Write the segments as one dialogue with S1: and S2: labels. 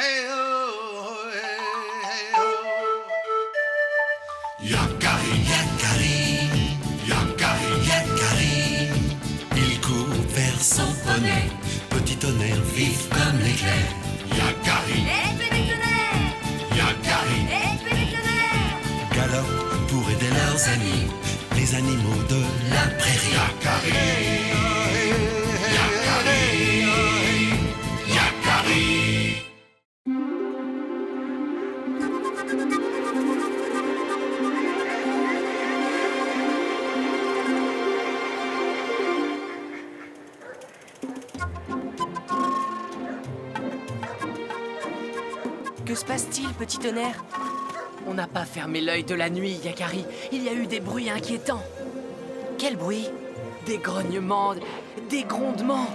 S1: Hey oh, hey oh. Yakari, Yakari, Yakari, Yakari. Il court vers son poney, petit tonnerre vif comme l'éclair. Yakari,
S2: Petit tonnerre,
S1: Yakari,
S2: petit tonnerre.
S1: galope pour aider leurs amis, les animaux de la prairie. Yakari, Yakari, Yakari.
S3: Que se passe-t-il, petit tonnerre?
S4: On n'a pas fermé l'œil de la nuit, Yakari. Il y a eu des bruits inquiétants.
S3: Quel bruit?
S4: Des grognements, des grondements.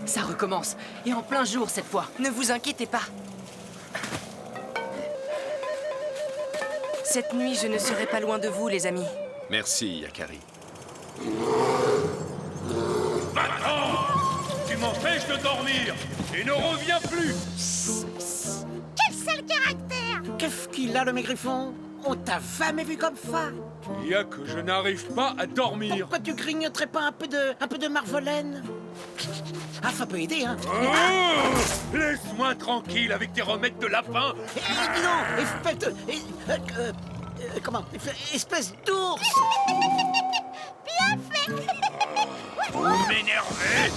S4: Ça recommence, et en plein jour cette fois.
S3: Ne vous inquiétez pas. Cette nuit, je ne serai pas loin de vous, les amis.
S5: Merci, Yakari.
S6: Tu m'empêches de dormir et ne reviens plus.
S7: Quel sale caractère!
S8: Qu'est-ce qu'il a, le maigriffon? On t'a jamais vu comme ça.
S6: Il y a que je n'arrive pas à dormir.
S8: Pourquoi tu grignoterais pas un peu de marjolaine? Ah, ça peut aider, hein.
S6: Oh, laisse-moi tranquille avec tes remèdes de lapin.
S8: Dis donc, comment? Espèce d'ours.
S7: Bien fait!
S6: Vous m'énervez.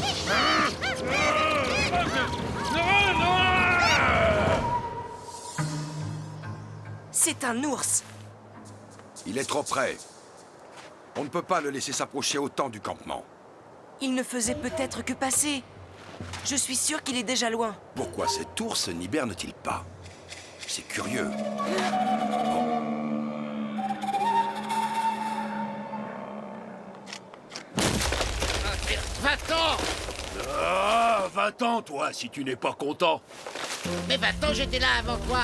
S3: C'est un ours.
S5: Il est trop près. On ne peut pas le laisser s'approcher autant du campement.
S3: Il ne faisait peut-être que passer. Je suis sûre qu'il est déjà loin.
S5: Pourquoi cet ours n'hiberne-t-il pas? C'est curieux.
S8: Va-t'en!
S6: Ah, va-t'en, toi, si tu n'es pas content.
S8: Mais va-t'en, j'étais là avant toi.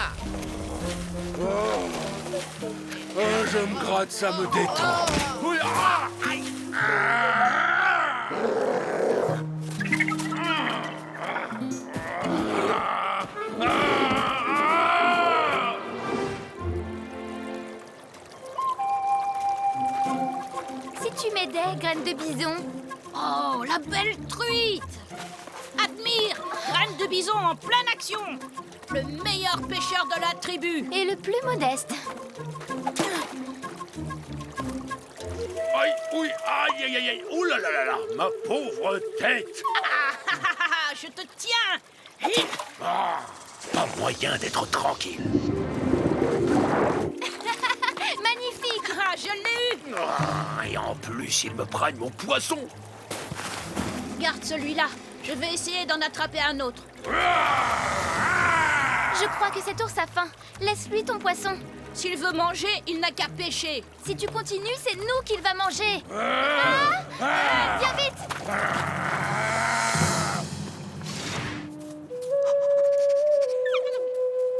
S6: Je me gratte, ça me détend. Oui, ah, aïe.
S2: Si tu m'aidais, graine de bison.
S7: Oh, la belle truite! Admire! Crâne de bison en pleine action! Le meilleur pêcheur de la tribu!
S2: Et le plus modeste.
S6: Aïe, oui, aïe, aïe, aïe, aïe. Ouh là là là là, ma pauvre tête.
S7: Je te tiens!
S6: Pas moyen d'être tranquille.
S2: Magnifique.
S7: Ah, je l'ai eu!
S6: Et en plus, ils me prennent mon poisson.
S7: Garde celui-là. Je vais essayer d'en attraper un autre.
S2: Je crois que cet ours a faim. Laisse-lui ton poisson.
S7: S'il veut manger, il n'a qu'à pêcher.
S2: Si tu continues, c'est nous qu'il va manger. Viens vite.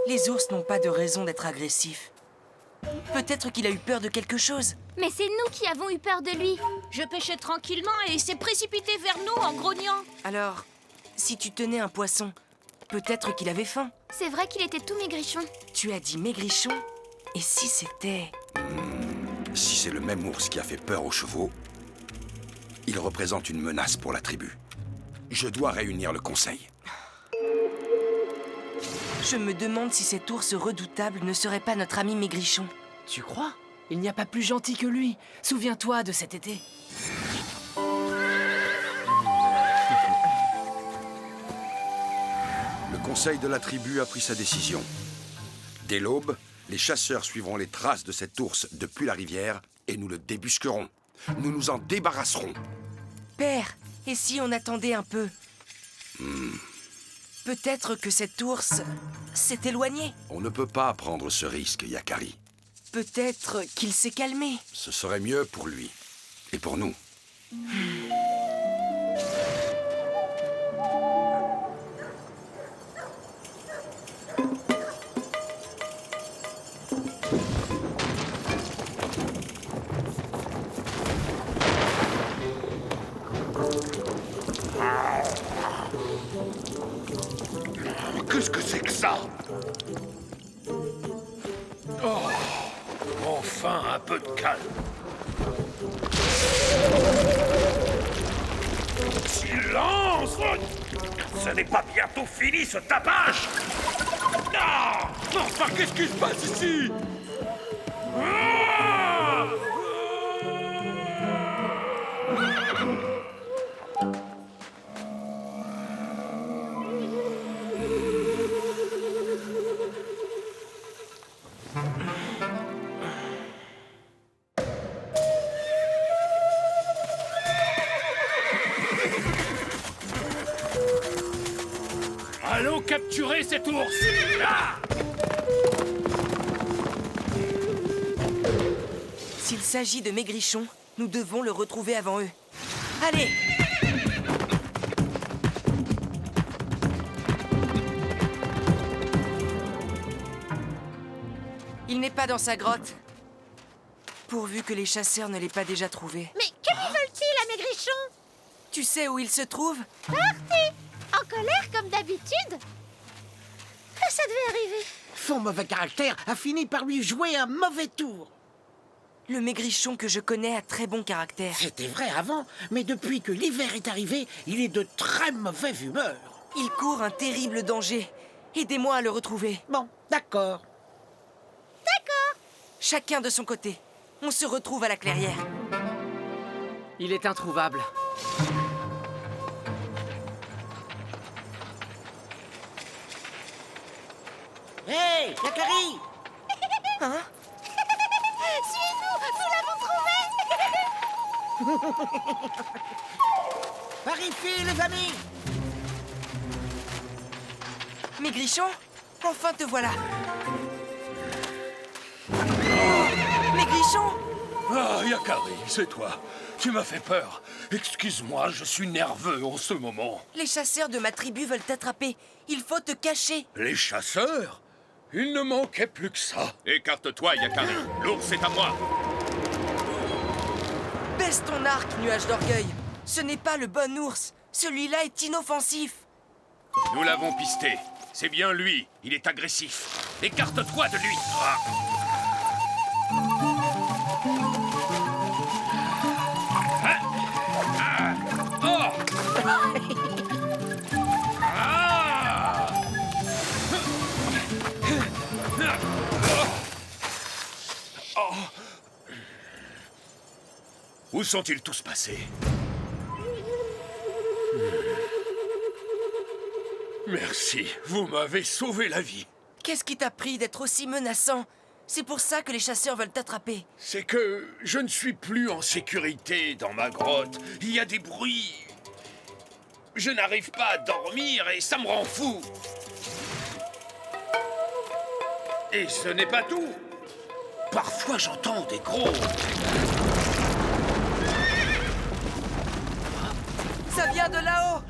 S3: Les ours n'ont pas de raison d'être agressifs. Peut-être qu'il a eu peur de quelque chose.
S2: Mais c'est nous qui avons eu peur de lui.
S7: Je pêchais tranquillement et il s'est précipité vers nous en grognant.
S3: Alors, si tu tenais un poisson, peut-être qu'il avait faim.
S2: C'est vrai qu'il était tout maigrichon.
S3: Tu as dit maigrichon? Et si c'était...
S5: Si c'est le même ours qui a fait peur aux chevaux, il représente une menace pour la tribu. Je dois réunir le conseil.
S3: Je me demande si cet ours redoutable ne serait pas notre ami maigrichon.
S4: Tu crois? Il n'y a pas plus gentil que lui. Souviens-toi de cet été.
S5: Le conseil de la tribu a pris sa décision. Dès l'aube, les chasseurs suivront les traces de cet ours depuis la rivière et nous le débusquerons. Nous nous en débarrasserons.
S3: Père, et si on attendait un peu? Peut-être que cet ours s'est éloigné.
S5: On ne peut pas prendre ce risque, Yakari.
S3: Peut-être qu'il s'est calmé.
S5: Ce serait mieux pour lui. Et pour nous.
S6: Qu'est-ce que c'est que ça? Oh, enfin un peu de calme. Silence! Ce n'est pas bientôt fini ce tapage! Non! Enfin, qu'est-ce qui se passe ici? Ah! Allons capturer cet ours! Ah!
S3: S'il s'agit de Maigrichon, nous devons le retrouver avant eux. Allez! Il n'est pas dans sa grotte. Pourvu que les chasseurs ne l'aient pas déjà trouvé.
S7: Mais que lui veulent-ils à Maigrichon?
S3: Tu sais où il se trouve?
S2: Parti! En colère comme d'habitude? Ça devait arriver.
S8: Son mauvais caractère a fini par lui jouer un mauvais tour.
S3: Le Maigrichon que je connais a très bon caractère.
S8: C'était vrai avant, mais depuis que l'hiver est arrivé, il est de très mauvaise humeur.
S3: Il court un terrible danger. Aidez-moi à le retrouver.
S8: Bon, d'accord.
S3: Chacun de son côté. On se retrouve à la clairière.
S4: Il est introuvable.
S8: Hé, Yakari!
S3: Hein?
S2: Suis-nous! Nous l'avons trouvé!
S8: Par ici, les amis!
S3: Maigrichon? Enfin te voilà. Maigrichon?
S6: Ah, Yakari, c'est toi. Tu m'as fait peur. Excuse-moi, je suis nerveux en ce moment.
S3: Les chasseurs de ma tribu veulent t'attraper. Il faut te cacher.
S6: Les chasseurs? Il ne manquait plus que ça.
S9: Écarte-toi, Yakari. L'ours est à moi.
S3: Baisse ton arc, nuage d'orgueil. Ce n'est pas le bon ours. Celui-là est inoffensif.
S9: Nous l'avons pisté. C'est bien lui. Il est agressif. Écarte-toi de lui. Ah. Où sont-ils tous passés?
S6: Merci, vous m'avez sauvé la vie.
S3: Qu'est-ce qui t'a pris d'être aussi menaçant? C'est pour ça que les chasseurs veulent t'attraper.
S6: C'est que je ne suis plus en sécurité dans ma grotte. Il y a des bruits. Je n'arrive pas à dormir et ça me rend fou. Et ce n'est pas tout. Parfois j'entends des gros...
S3: Ça vient de là-haut.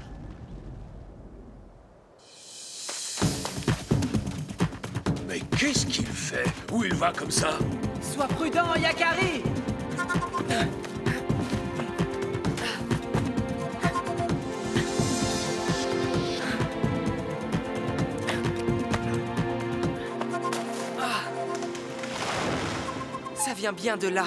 S6: Mais qu'est-ce qu'il fait? Où il va comme ça?
S4: Sois prudent, Yakari!
S3: Ça vient bien de là.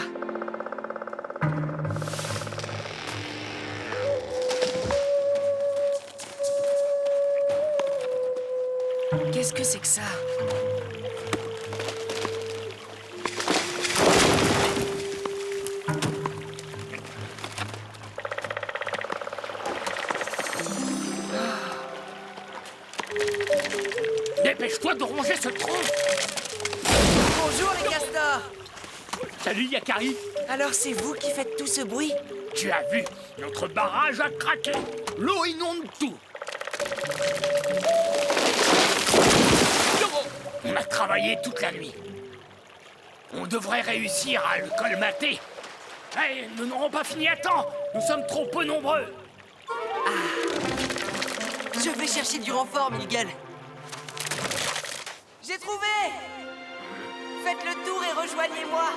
S3: Qu'est-ce que c'est que ça?
S6: Dépêche-toi de ronger ce tronc!
S3: Bonjour les castors!
S6: Salut Yakari!
S3: Alors c'est vous qui faites tout ce bruit?
S6: Tu as vu, notre barrage a craqué. L'eau inonde tout. On a travaillé toute la nuit. On devrait réussir à le colmater. Hey, nous n'aurons pas fini à temps. Nous sommes trop peu nombreux.
S3: Je vais chercher du renfort, Miguel. J'ai trouvé! Faites le tour et rejoignez-moi.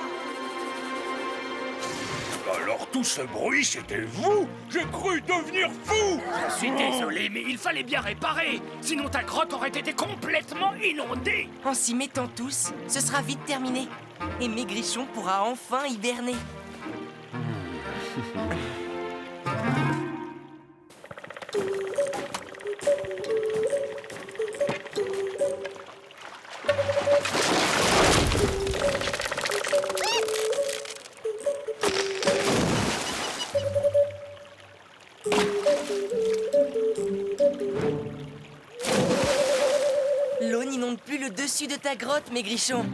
S9: Alors tout ce bruit, c'était vous? J'ai cru devenir fou!
S6: Je suis désolé, mais il fallait bien réparer. Sinon ta grotte aurait été complètement inondée.
S3: En s'y mettant tous, ce sera vite terminé. Et Maigrichon pourra enfin hiberner. L'eau n'inonde plus le dessus de ta grotte, Maigrichon.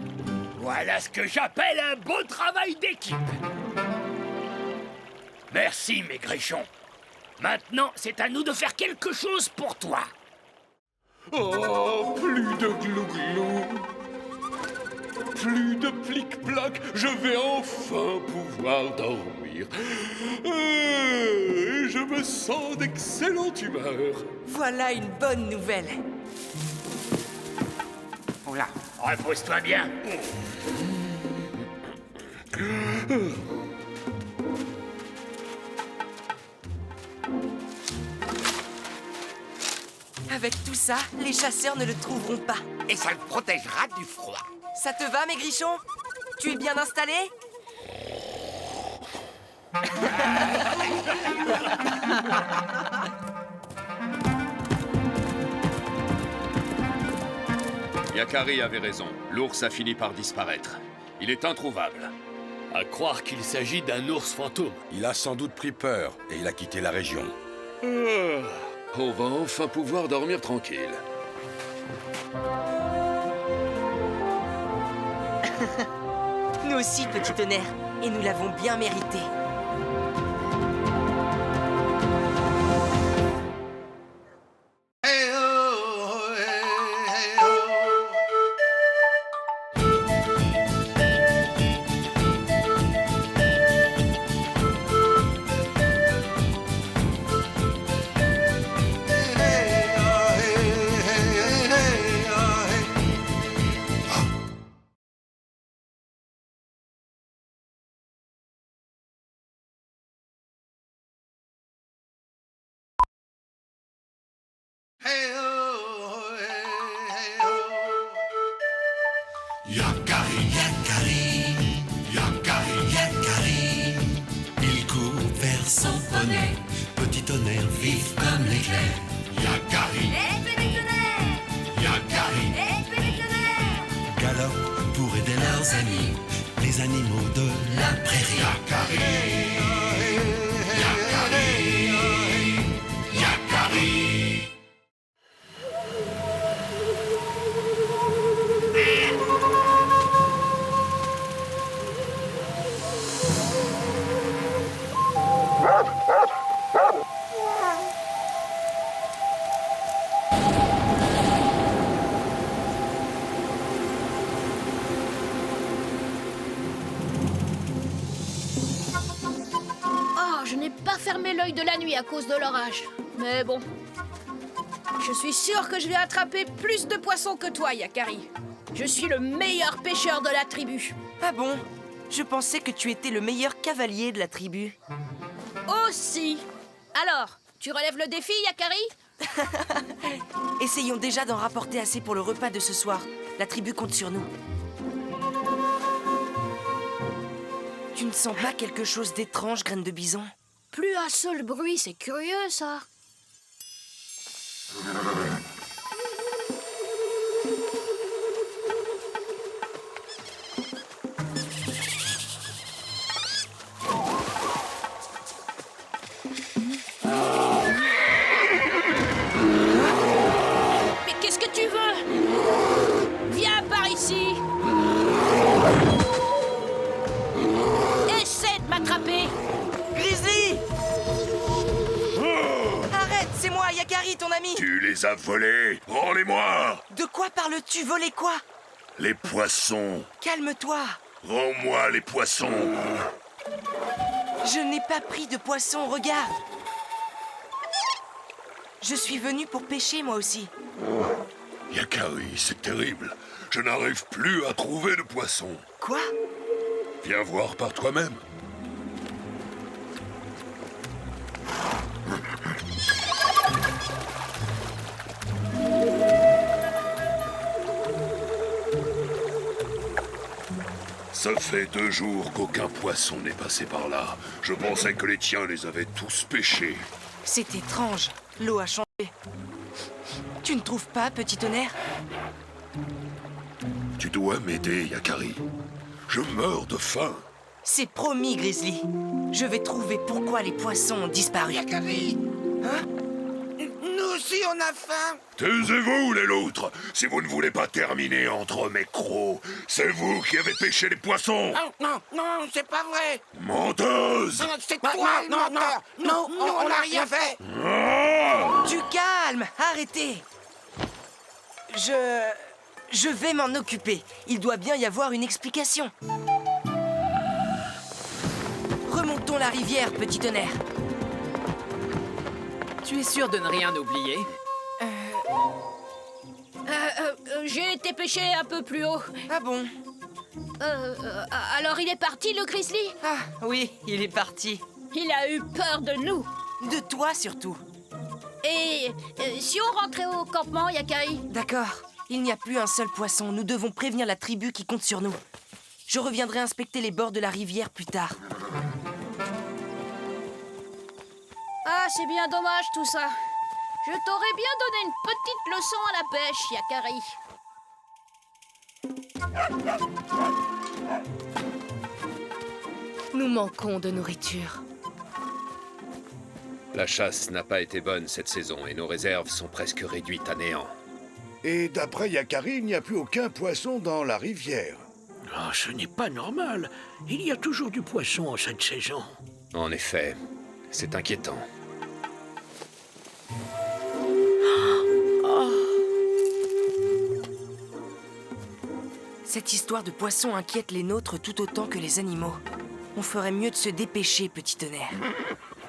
S6: Voilà ce que j'appelle un beau travail d'équipe. Merci, Maigrichon. Maintenant, c'est à nous de faire quelque chose pour toi.
S9: Oh, plus de glouglou. Plus de plic-plac. Je vais enfin pouvoir dormir. Et je me sens d'excellente humeur.
S3: Voilà une bonne nouvelle.
S6: Oh là, repose-toi bien.
S3: Avec tout ça, les chasseurs ne le trouveront pas.
S1: Et ça le protégera du froid.
S3: Ça te va, Maigrichon? Tu es bien installé?
S9: Yakari avait raison. L'ours a fini par disparaître. Il est introuvable.
S6: À croire qu'il s'agit d'un ours fantôme.
S5: Il a sans doute pris peur et il a quitté la région.
S9: On va enfin pouvoir dormir tranquille.
S3: Nous aussi, petit tonnerre. Et nous l'avons bien mérité.
S1: Yakari, Yakari, Yakari, Yakari. Il court vers son poney, petit tonnerre vif comme l'éclair. Yakari, Yakari, galope pour aider leurs amis, les animaux de la prairie. Yakari, Yakari, Yakari.
S7: Oh, je n'ai pas fermé l'œil de la nuit à cause de l'orage. Mais bon, je suis sûre que je vais attraper plus de poissons que toi, Yakari. Je suis le meilleur pêcheur de la tribu.
S3: Ah bon? Je pensais que tu étais le meilleur cavalier de la tribu.
S7: Aussi. Alors, tu relèves le défi, Yakari?
S3: Essayons déjà d'en rapporter assez pour le repas de ce soir. La tribu compte sur nous. Tu ne sens pas quelque chose d'étrange, graine de bison?
S7: Plus un seul bruit, c'est curieux, ça. Mais qu'est-ce que tu veux? Viens par ici. Essaie de m'attraper.
S3: Grizzly! Arrête, c'est moi, Yakari, ton ami.
S9: Tu les as volés. Rends-les-moi.
S3: De quoi parles-tu? Voler quoi?
S9: Les poissons.
S3: Calme-toi.
S9: Rends-moi les poissons.
S3: Je n'ai pas pris de poisson, regarde. Je suis venu pour pêcher, moi aussi.
S9: Yakari, c'est terrible. Je n'arrive plus à trouver de poissons.
S3: Quoi?
S9: Viens voir par toi-même. Ça fait 2 jours qu'aucun poisson n'est passé par là. Je pensais que les tiens les avaient tous pêchés.
S3: C'est étrange. L'eau a changé. Tu ne trouves pas, petit tonnerre?
S9: Tu dois m'aider, Yakari. Je meurs de faim.
S3: C'est promis, Grizzly. Je vais trouver pourquoi les poissons ont disparu.
S8: Yakari,
S3: Hein?
S8: nous aussi on a faim.
S9: Taisez-vous, les loutres. Si vous ne voulez pas terminer entre mes crocs, c'est vous qui avez pêché les poissons.
S8: Non, c'est pas vrai.
S9: Menteuse.
S8: C'est toi, le menteur. Non, on n'a rien fait.
S3: Du calme, arrêtez. Je vais m'en occuper. Il doit bien y avoir une explication. Remontons la rivière, petit tonnerre.
S4: Tu es sûr de ne rien oublier?
S7: J'ai été pêcher un peu plus haut.
S3: Ah bon?
S7: Alors il est parti, le grizzly?
S3: Ah oui, il est parti.
S7: Il a eu peur de nous.
S3: De toi surtout.
S7: Et si on rentrait au campement, Yakari?
S3: D'accord. Il n'y a plus un seul poisson. Nous devons prévenir la tribu qui compte sur nous. Je reviendrai inspecter les bords de la rivière plus tard.
S7: Ah, c'est bien dommage tout ça. Je t'aurais bien donné une petite leçon à la pêche, Yakari.
S4: Nous manquons de nourriture.
S9: La chasse n'a pas été bonne cette saison et nos réserves sont presque réduites à néant.
S10: Et d'après Yakari, il n'y a plus aucun poisson dans la rivière.
S8: Ah, ce n'est pas normal. Il y a toujours du poisson en cette saison.
S9: En effet, c'est inquiétant.
S3: Cette histoire de poisson inquiète les nôtres tout autant que les animaux. On ferait mieux de se dépêcher, petit tonnerre.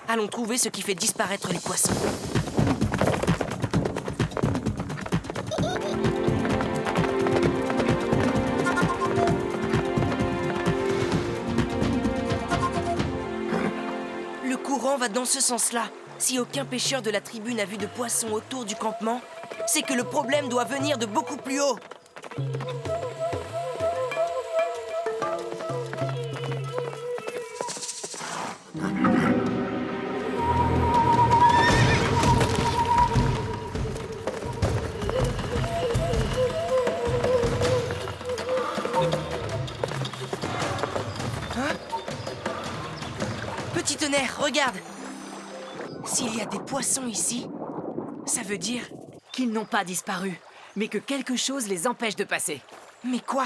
S3: Allons trouver ce qui fait disparaître les poissons. Le courant va dans ce sens-là. Si aucun pêcheur de la tribu n'a vu de poissons autour du campement, c'est que le problème doit venir de beaucoup plus haut. Petit tonnerre, regarde! S'il y a des poissons ici, ça veut dire...
S4: Qu'ils n'ont pas disparu, mais que quelque chose les empêche de passer.
S3: Mais quoi?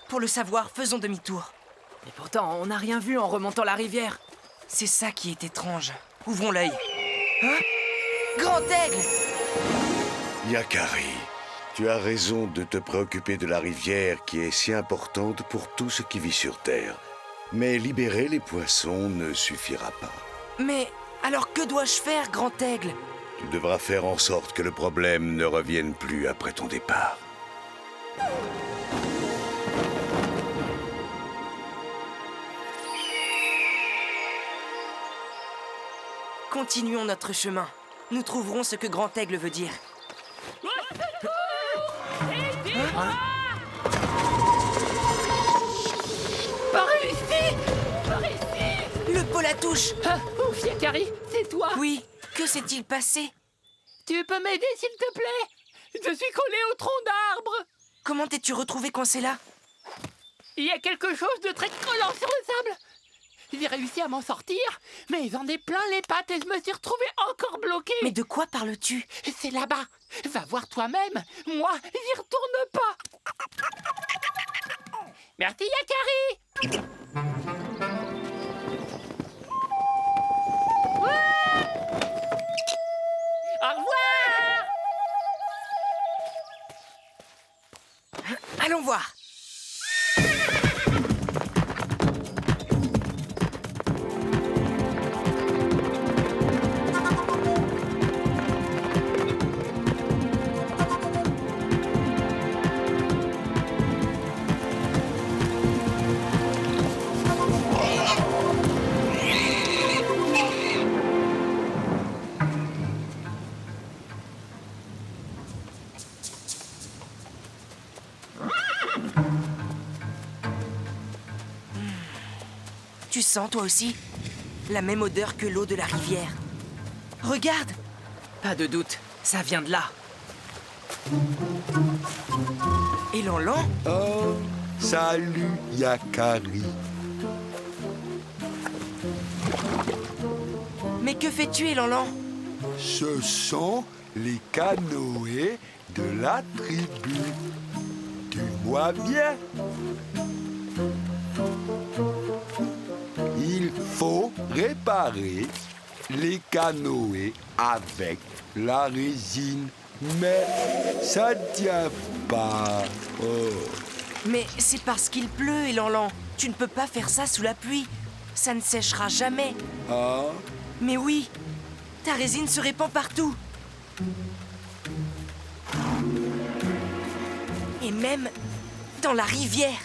S3: Pour le savoir, faisons demi-tour.
S4: Et pourtant, on n'a rien vu en remontant la rivière.
S3: C'est ça qui est étrange. Ouvrons l'œil. Hein? Grand aigle!
S10: Yakari, tu as raison de te préoccuper de la rivière qui est si importante pour tout ce qui vit sur Terre. Mais libérer les poissons ne suffira pas.
S3: Mais alors que dois-je faire, grand aigle?
S10: Tu devras faire en sorte que le problème ne revienne plus après ton départ.
S3: Continuons notre chemin. Nous trouverons ce que grand aigle veut dire.
S6: Par ici! Par ici!
S3: Le pot la touche!
S6: Ah, ouf, Yakari, c'est toi!
S3: Oui, que s'est-il passé?
S6: Tu peux m'aider, s'il te plaît? Je suis collé au tronc d'arbre!
S3: Comment t'es-tu retrouvé coincé là?
S6: Il y a quelque chose de très collant sur le sable! J'ai réussi à m'en sortir, mais j'en ai plein les pattes et je me suis retrouvé encore bloqué!
S3: Mais de quoi parles-tu?
S6: C'est là-bas! Va voir toi-même! Moi, j'y retourne pas! Merci, Yakari! Au revoir!
S3: Allons voir! Tu sens, toi aussi? La même odeur que l'eau de la rivière. Regarde!
S4: Pas de doute, ça vient de là.
S3: Et Lanlan?
S10: Oh, salut, Yakari.
S3: Mais que fais-tu, Lanlan?
S10: Ce sont les canoës de la tribu. Tu vois bien? Il faut réparer les canoës avec la résine. Mais ça ne tient pas. Oh.
S3: Mais c'est parce qu'il pleut, Lanlan. Tu ne peux pas faire ça sous la pluie. Ça ne séchera jamais.
S10: Ah,
S3: Mais oui, ta résine se répand partout. Et même dans la rivière.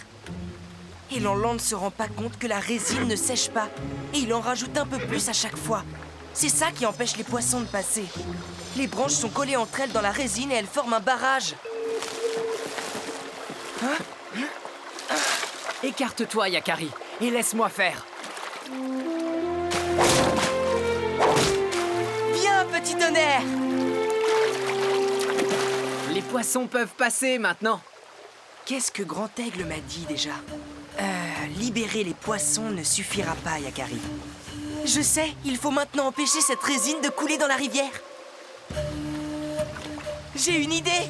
S3: Et Lanlan ne se rend pas compte que la résine ne sèche pas. Et il en rajoute un peu plus à chaque fois. C'est ça qui empêche les poissons de passer. Les branches sont collées entre elles dans la résine et elles forment un barrage.
S4: Écarte-toi, Yakari, et laisse-moi faire.
S3: Viens, petit tonnerre!
S4: Les poissons peuvent passer maintenant.
S3: Qu'est-ce que Grand Aigle m'a dit déjà? Libérer les poissons ne suffira pas, Yakari. Je sais, il faut maintenant empêcher cette résine de couler dans la rivière. J'ai une idée!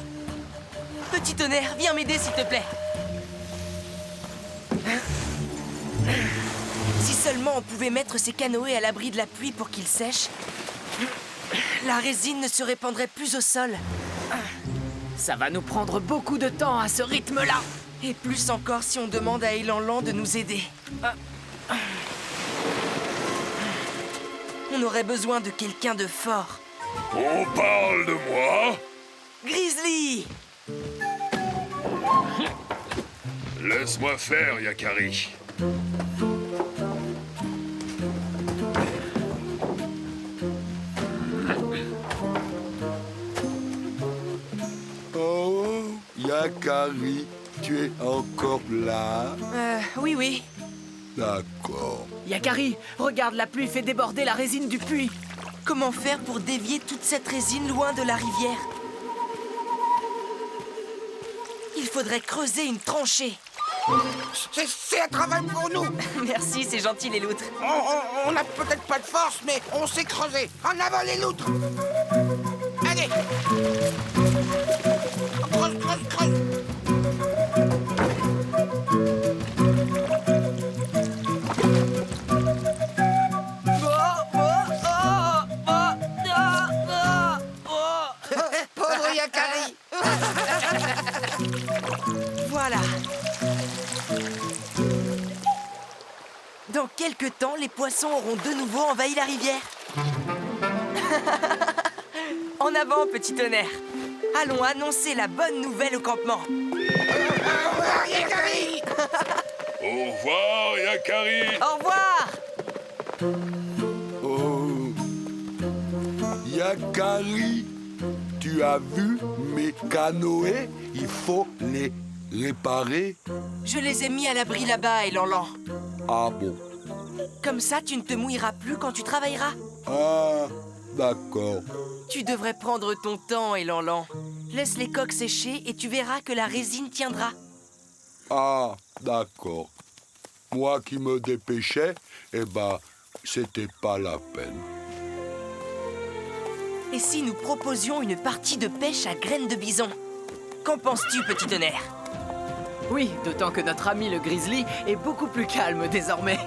S3: Petit tonnerre, viens m'aider s'il te plaît. Si seulement on pouvait mettre ces canoës à l'abri de la pluie pour qu'ils sèchent, la résine ne se répandrait plus au sol.
S4: Ça va nous prendre beaucoup de temps à ce rythme-là.
S3: Et plus encore si on demande à Lanlan de nous aider. On aurait besoin de quelqu'un de fort.
S9: On parle de moi?
S3: Grizzly!
S9: Laisse-moi faire, Yakari.
S10: oh, Yakari, tu es encore là?
S3: Oui.
S10: D'accord.
S4: Yakari, regarde, la pluie fait déborder la résine du puits.
S3: Comment faire pour dévier toute cette résine loin de la rivière? Il faudrait creuser une tranchée.
S8: C'est un travail pour nous.
S3: Merci, c'est gentil les loutres.
S8: On n'a peut-être pas de force, mais on sait creuser. En avant les loutres. Allez. Creuse. Pauvre Yakari.
S3: Voilà. Dans quelques temps, les poissons auront de nouveau envahi la rivière. En avant, petit tonnerre. Allons annoncer la bonne nouvelle au campement.
S8: Au revoir, Yakari.
S9: Au revoir, Yakari.
S3: Au revoir!
S10: Oh, Yakari, tu as vu mes canoës? Il faut les réparer.
S3: Je les ai mis à l'abri là-bas, Lanlan.
S10: Ah bon?
S3: Comme ça, tu ne te mouilleras plus quand tu travailleras.
S10: Ah, d'accord.
S3: Tu devrais prendre ton temps, Lanlan. Laisse les coques sécher et tu verras que la résine tiendra.
S10: Ah, d'accord. Moi qui me dépêchais, c'était pas la peine.
S3: Et si nous proposions une partie de pêche à graines de bison? Qu'en penses-tu, petit tonnerre?
S4: Oui, d'autant que notre ami le grizzly est beaucoup plus calme désormais.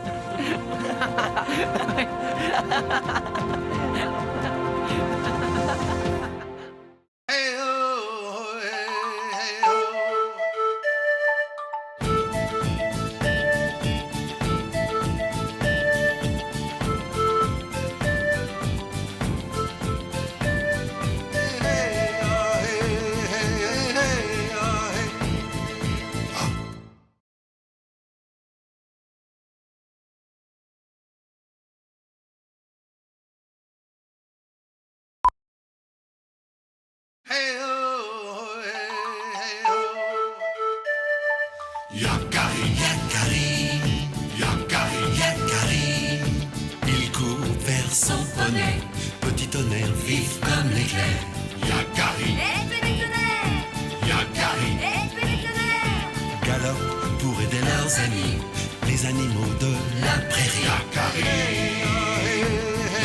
S1: Yakari, Yakari, Yakari, Yakari. poney, petit tonnerre vif comme l'éclair. Yakari, Yakari, galope pour aider leurs amis, les animaux de la prairie. Yakari,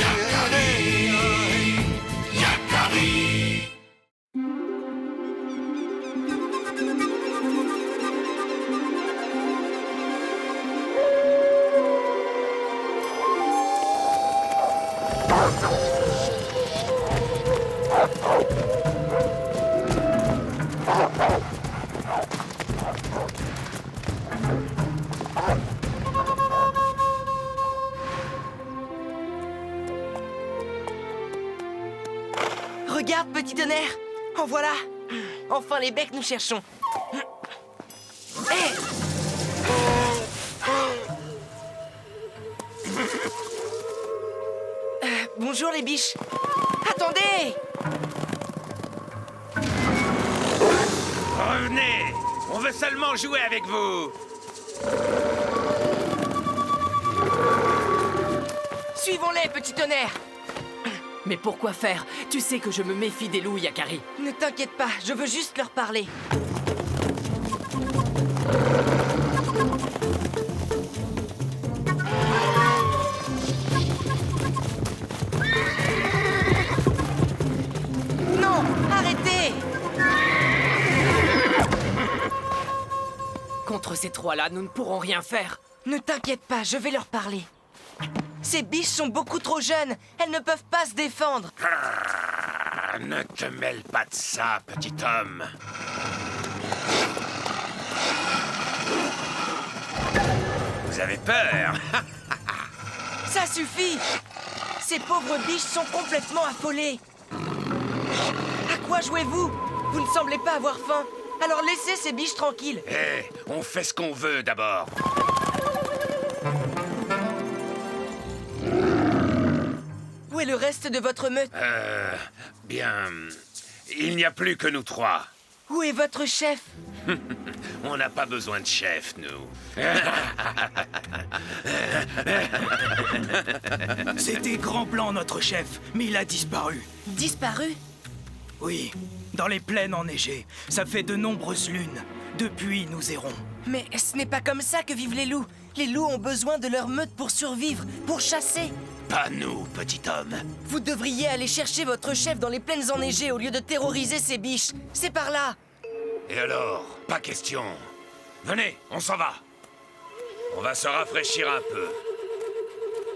S1: Yakari, Yakari.
S3: Regarde, petit tonnerre. En voilà. Enfin les becs nous cherchons. Hé! Bonjour les biches. Attendez!
S6: Revenez! On veut seulement jouer avec vous!
S3: Suivons-les, petit tonnerre.
S4: Mais pourquoi faire? Tu sais que je me méfie des loups, Yakari.
S3: Ne t'inquiète pas, je veux juste leur parler. Non, arrêtez!
S4: Contre ces trois-là, nous ne pourrons rien faire.
S3: Ne t'inquiète pas, je vais leur parler. Ces biches sont beaucoup trop jeunes. Elles ne peuvent pas se défendre.
S6: Ah, ne te mêle pas de ça, petit homme. Vous avez peur?
S3: Ça suffit! Ces pauvres biches sont complètement affolées. À quoi jouez-vous? Vous ne semblez pas avoir faim. Alors laissez ces biches tranquilles.
S6: Hé, on fait ce qu'on veut d'abord.
S3: Où est le reste de votre meute?
S6: Bien... Il n'y a plus que nous trois.
S3: Où est votre chef?
S6: On n'a pas besoin de chef, nous.
S11: C'était grand plan, notre chef, mais il a disparu.
S3: Disparu?
S11: Oui, dans les plaines enneigées. Ça fait de nombreuses lunes. Depuis, nous errons.
S3: Mais ce n'est pas comme ça que vivent les loups. Les loups ont besoin de leur meute pour survivre, pour chasser.
S6: Pas nous, petit homme.
S3: Vous devriez aller chercher votre chef dans les plaines enneigées au lieu de terroriser ces biches. C'est par là.
S6: Et alors? Pas question. Venez, on s'en va. On va se rafraîchir un peu.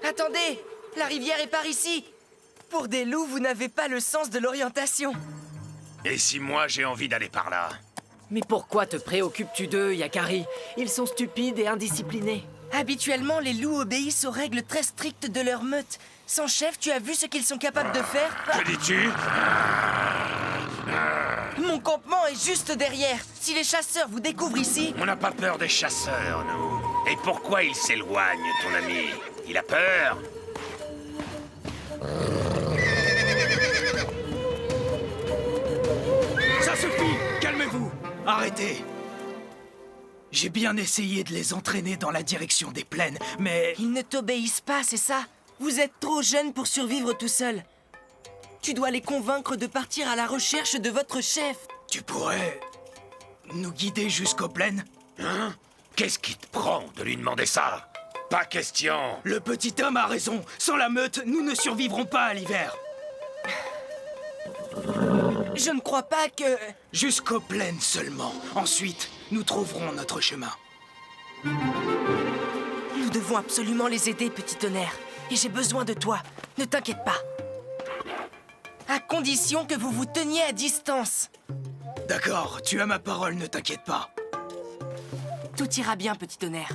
S3: Attendez, la rivière est par ici. Pour des loups, vous n'avez pas le sens de l'orientation.
S6: Et si moi j'ai envie d'aller par là?
S4: Mais pourquoi te préoccupes-tu d'eux, Yakari? Ils sont stupides et indisciplinés.
S3: Habituellement, les loups obéissent aux règles très strictes de leur meute. Sans chef, tu as vu ce qu'ils sont capables de faire?
S6: Que dis-tu?
S3: Mon campement est juste derrière. Si les chasseurs vous découvrent ici...
S6: On n'a pas peur des chasseurs, nous. Et pourquoi il s'éloigne, ton ami? Il a peur?
S11: Ça suffit! Calmez-vous! Arrêtez! J'ai bien essayé de les entraîner dans la direction des plaines, mais...
S3: Ils ne t'obéissent pas, c'est ça? Vous êtes trop jeune pour survivre tout seul. Tu dois les convaincre de partir à la recherche de votre chef.
S11: Tu pourrais... nous guider jusqu'aux plaines?
S6: Hein? Qu'est-ce qui te prend de lui demander ça? Pas question.
S11: Le petit homme a raison. Sans la meute, nous ne survivrons pas à l'hiver.
S3: Je ne crois pas que...
S11: Jusqu'aux plaines seulement. Ensuite, nous trouverons notre chemin.
S3: Nous devons absolument les aider, petit tonnerre. Et j'ai besoin de toi. Ne t'inquiète pas. À condition que vous vous teniez à distance.
S11: D'accord, tu as ma parole, ne t'inquiète pas.
S3: Tout ira bien, petit tonnerre.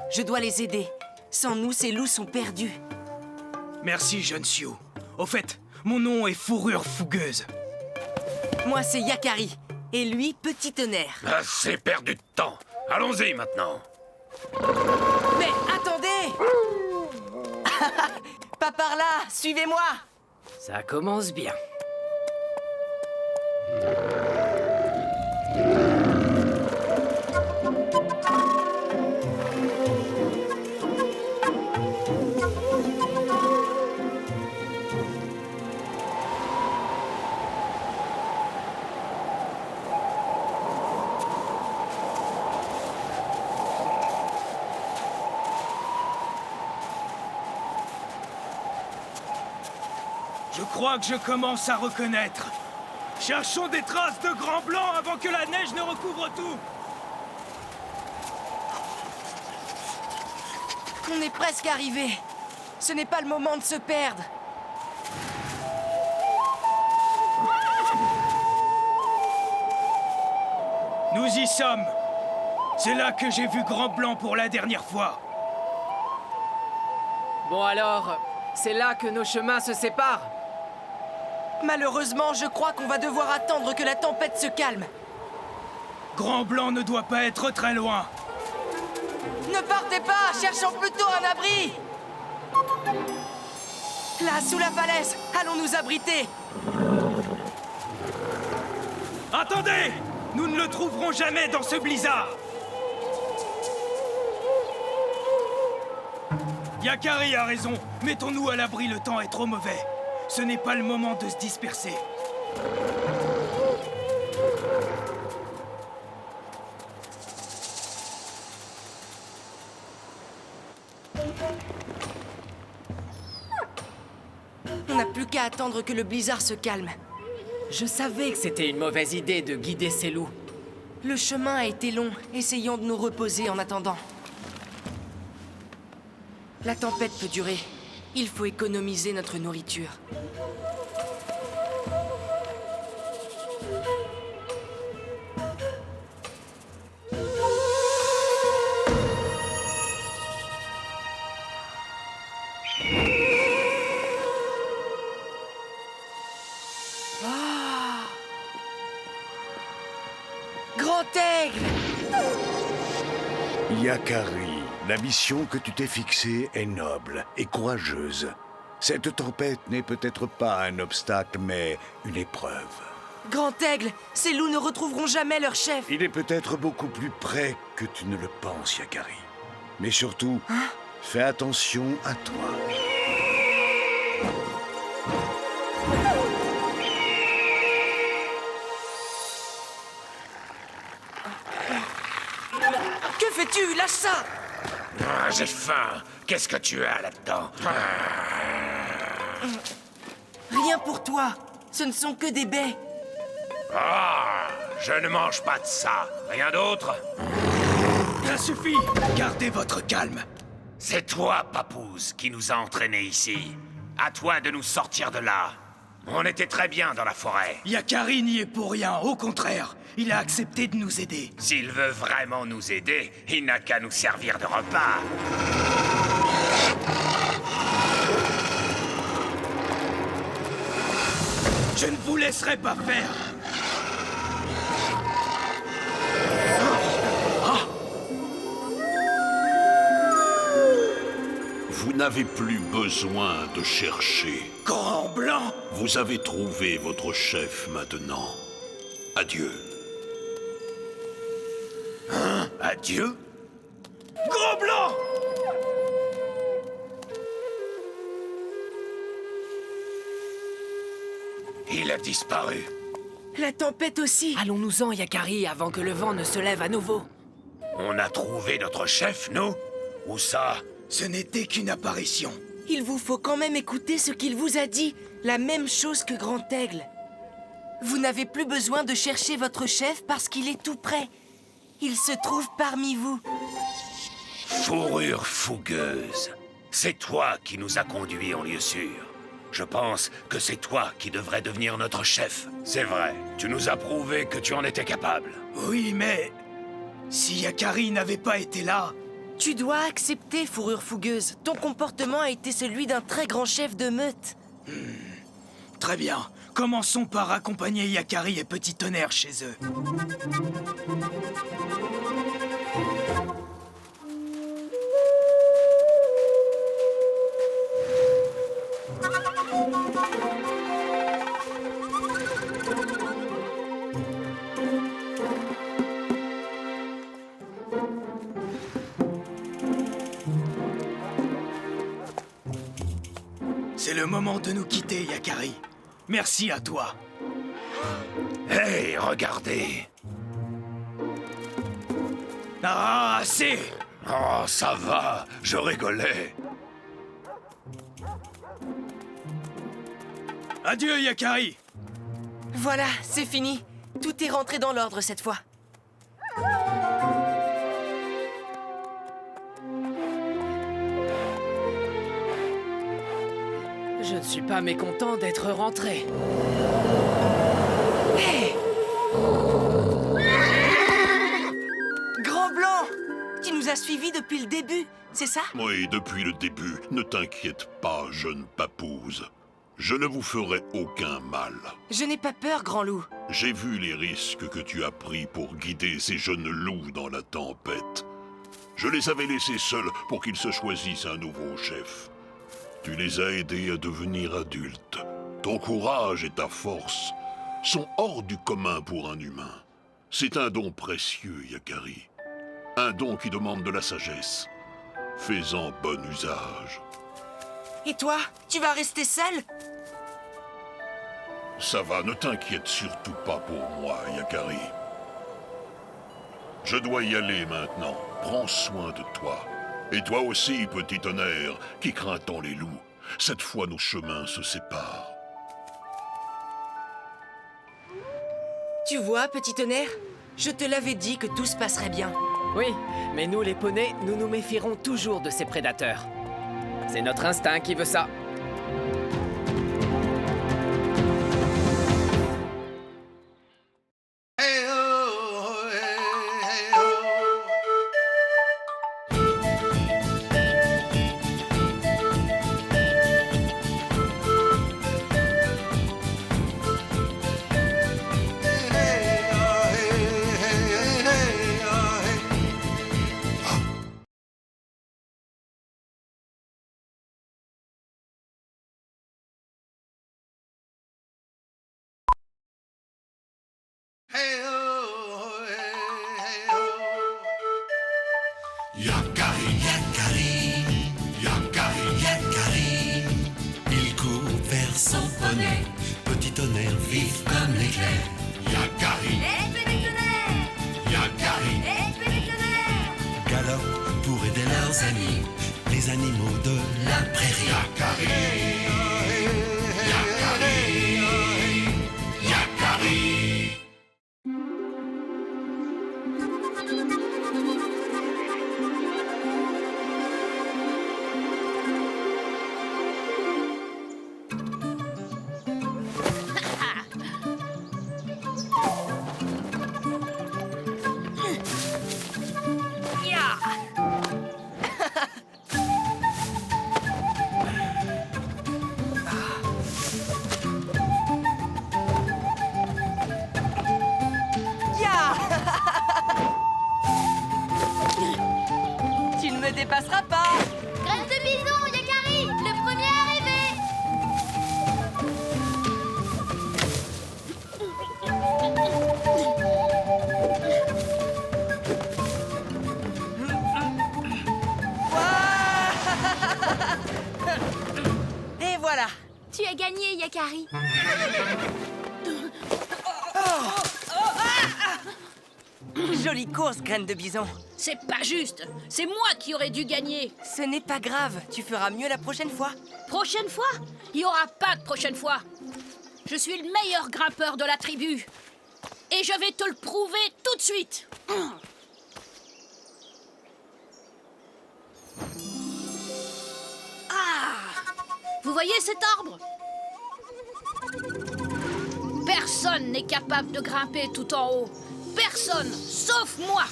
S3: Je dois les aider. Sans nous, ces loups sont perdus.
S11: Merci, jeune Sioux. Au fait, mon nom est Fourrure Fougueuse.
S3: Moi, c'est Yakari. Et lui, petit tonnerre.
S6: Assez perdu de temps. Allons-y maintenant.
S3: Mais attendez! Pas par là, suivez-moi!
S4: Ça commence bien.
S11: Je crois que je commence à reconnaître. Cherchons des traces de Grand Blanc avant que la neige ne recouvre tout.
S3: On est presque arrivé. Ce n'est pas le moment de se perdre.
S11: Nous y sommes. C'est là que j'ai vu Grand Blanc pour la dernière fois.
S4: Bon alors, c'est là que nos chemins se séparent.
S3: Malheureusement, je crois qu'on va devoir attendre que la tempête se calme.
S11: Grand Blanc ne doit pas être très loin.
S3: Ne partez pas, cherchons plutôt un abri. Là, sous la falaise, allons nous abriter.
S11: Attendez! Nous ne le trouverons jamais dans ce blizzard. Yakari a raison. Mettons-nous à l'abri, le temps est trop mauvais. Ce n'est pas le moment de se disperser.
S3: On n'a plus qu'à attendre que le blizzard se calme.
S4: Je savais que c'était une mauvaise idée de guider ces loups.
S3: Le chemin a été long, essayons de nous reposer en attendant. La tempête peut durer. Il faut économiser notre nourriture. Grand Aigle!
S10: Yakari, la mission que tu t'es fixée est noble et courageuse. Cette tempête n'est peut-être pas un obstacle, mais une épreuve.
S3: Grand Aigle, ces loups ne retrouveront jamais leur chef.
S10: Il est peut-être beaucoup plus près que tu ne le penses, Yakari. Mais surtout, fais attention à toi.
S3: Que fais-tu? Lâche ça!
S6: Ah, j'ai faim. Qu'est-ce que tu as là-dedans?
S3: Rien pour toi. Ce ne sont que des baies.
S6: Ah, je ne mange pas de ça. Rien d'autre?
S11: Ça suffit. Gardez votre calme.
S6: C'est toi, Papouze, qui nous a entraînés ici. À toi de nous sortir de là. On était très bien dans la forêt.
S11: Yakari n'y est pour rien. Au contraire, il a accepté de nous aider.
S6: S'il veut vraiment nous aider, il n'a qu'à nous servir de repas.
S11: Je ne vous laisserai pas faire.
S9: Vous n'avez plus besoin de chercher.
S11: Grand Blanc!
S9: Vous avez trouvé votre chef maintenant. Adieu.
S6: Hein? Adieu?
S11: Grand Blanc!
S6: Il a disparu.
S3: La tempête aussi.
S4: Allons-nous-en, Yakari, avant que le vent ne se lève à nouveau.
S6: On a trouvé notre chef, nous? Où ça?
S11: Ce n'était qu'une apparition.
S3: Il vous faut quand même écouter ce qu'il vous a dit. La même chose que Grand Aigle. Vous n'avez plus besoin de chercher votre chef parce qu'il est tout près. Il se trouve parmi vous.
S6: Fourrure fougueuse. C'est toi qui nous as conduits en lieu sûr. Je pense que c'est toi qui devrais devenir notre chef. C'est vrai, tu nous as prouvé que tu en étais capable.
S11: Oui, mais... si Yakari n'avait pas été là...
S3: Tu dois accepter, Fourrure fougueuse. Ton comportement a été celui d'un très grand chef de meute.
S11: Très bien. Commençons par accompagner Yakari et Petit Tonnerre chez eux. C'est le moment de nous quitter, Yakari. Merci à toi.
S6: Hey, regardez!
S11: Ah, assez!
S6: Oh, ça va, je rigolais.
S11: Adieu, Yakari.
S3: Voilà, c'est fini. Tout est rentré dans l'ordre cette fois.
S4: Je ne suis pas mécontent d'être rentré.
S3: Hé! Grand Blanc! Tu nous as suivis depuis le début, c'est ça?
S9: Oui, depuis le début. Ne t'inquiète pas, jeune papouze. Je ne vous ferai aucun mal.
S3: Je n'ai pas peur, Grand Loup.
S9: J'ai vu les risques que tu as pris pour guider ces jeunes loups dans la tempête. Je les avais laissés seuls pour qu'ils se choisissent un nouveau chef. Tu les as aidés à devenir adultes. Ton courage et ta force sont hors du commun pour un humain. C'est un don précieux, Yakari. Un don qui demande de la sagesse. Fais-en bon usage.
S3: Et toi, tu vas rester seul?
S9: Ça va, ne t'inquiète surtout pas pour moi, Yakari. Je dois y aller maintenant. Prends soin de toi. Et toi aussi, petit tonnerre, qui craint tant les loups. Cette fois, nos chemins se séparent.
S3: Tu vois, petit tonnerre, je te l'avais dit que tout se passerait bien.
S4: Oui, mais nous les poneys, nous nous méfierons toujours de ces prédateurs. C'est notre instinct qui veut ça.
S1: Yakari, Yakari, Yakari, Yakari. Il court vers son poney, petit tonnerre vif comme l'éclair. Yakari, Yakari, galope pour aider leurs amis, les animaux de la prairie. Yakari, Yakari, Yakari.
S3: Tu ne me dépasseras pas.
S2: Graine de bison, Yakari, le premier arrivé.
S3: Et voilà.
S2: Tu as gagné, Yakari.
S3: Jolie course, graine de bison.
S7: C'est pas juste. C'est moi qui aurais dû gagner.
S3: Ce n'est pas grave, tu feras mieux la prochaine fois.
S7: Prochaine fois? Il n'y aura pas de prochaine fois. Je suis le meilleur grimpeur de la tribu. Et je vais te le prouver tout de suite. Ah! Vous voyez cet arbre? Personne n'est capable de grimper tout en haut. Personne, sauf moi.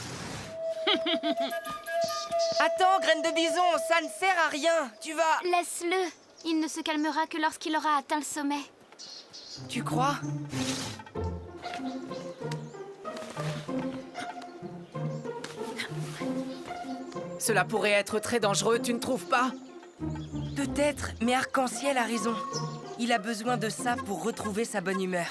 S3: Attends, graine de bison, ça ne sert à rien. Tu vas...
S2: Laisse-le. Il ne se calmera que lorsqu'il aura atteint le sommet.
S3: Tu crois?
S4: Cela pourrait être très dangereux, tu ne trouves pas?
S3: Peut-être, mais Arc-en-Ciel a raison. Il a besoin de ça pour retrouver sa bonne humeur.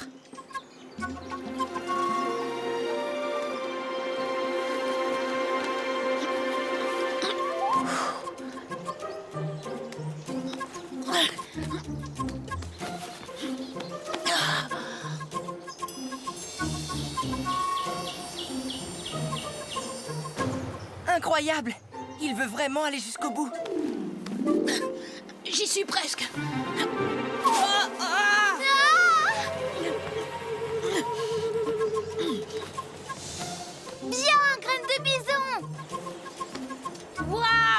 S3: Incroyable! Il veut vraiment aller jusqu'au bout.
S7: J'y suis presque.
S2: Ah!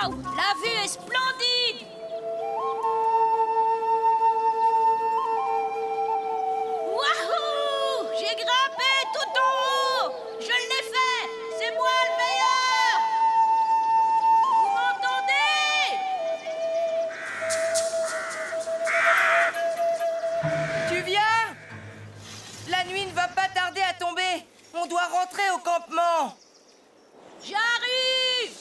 S7: Waouh! La vue est splendide! Wahou! J'ai grimpé tout en haut! Je l'ai fait! C'est moi le meilleur! Vous m'entendez?
S3: Tu viens? La nuit ne va pas tarder à tomber. On doit rentrer au campement.
S7: J'arrive!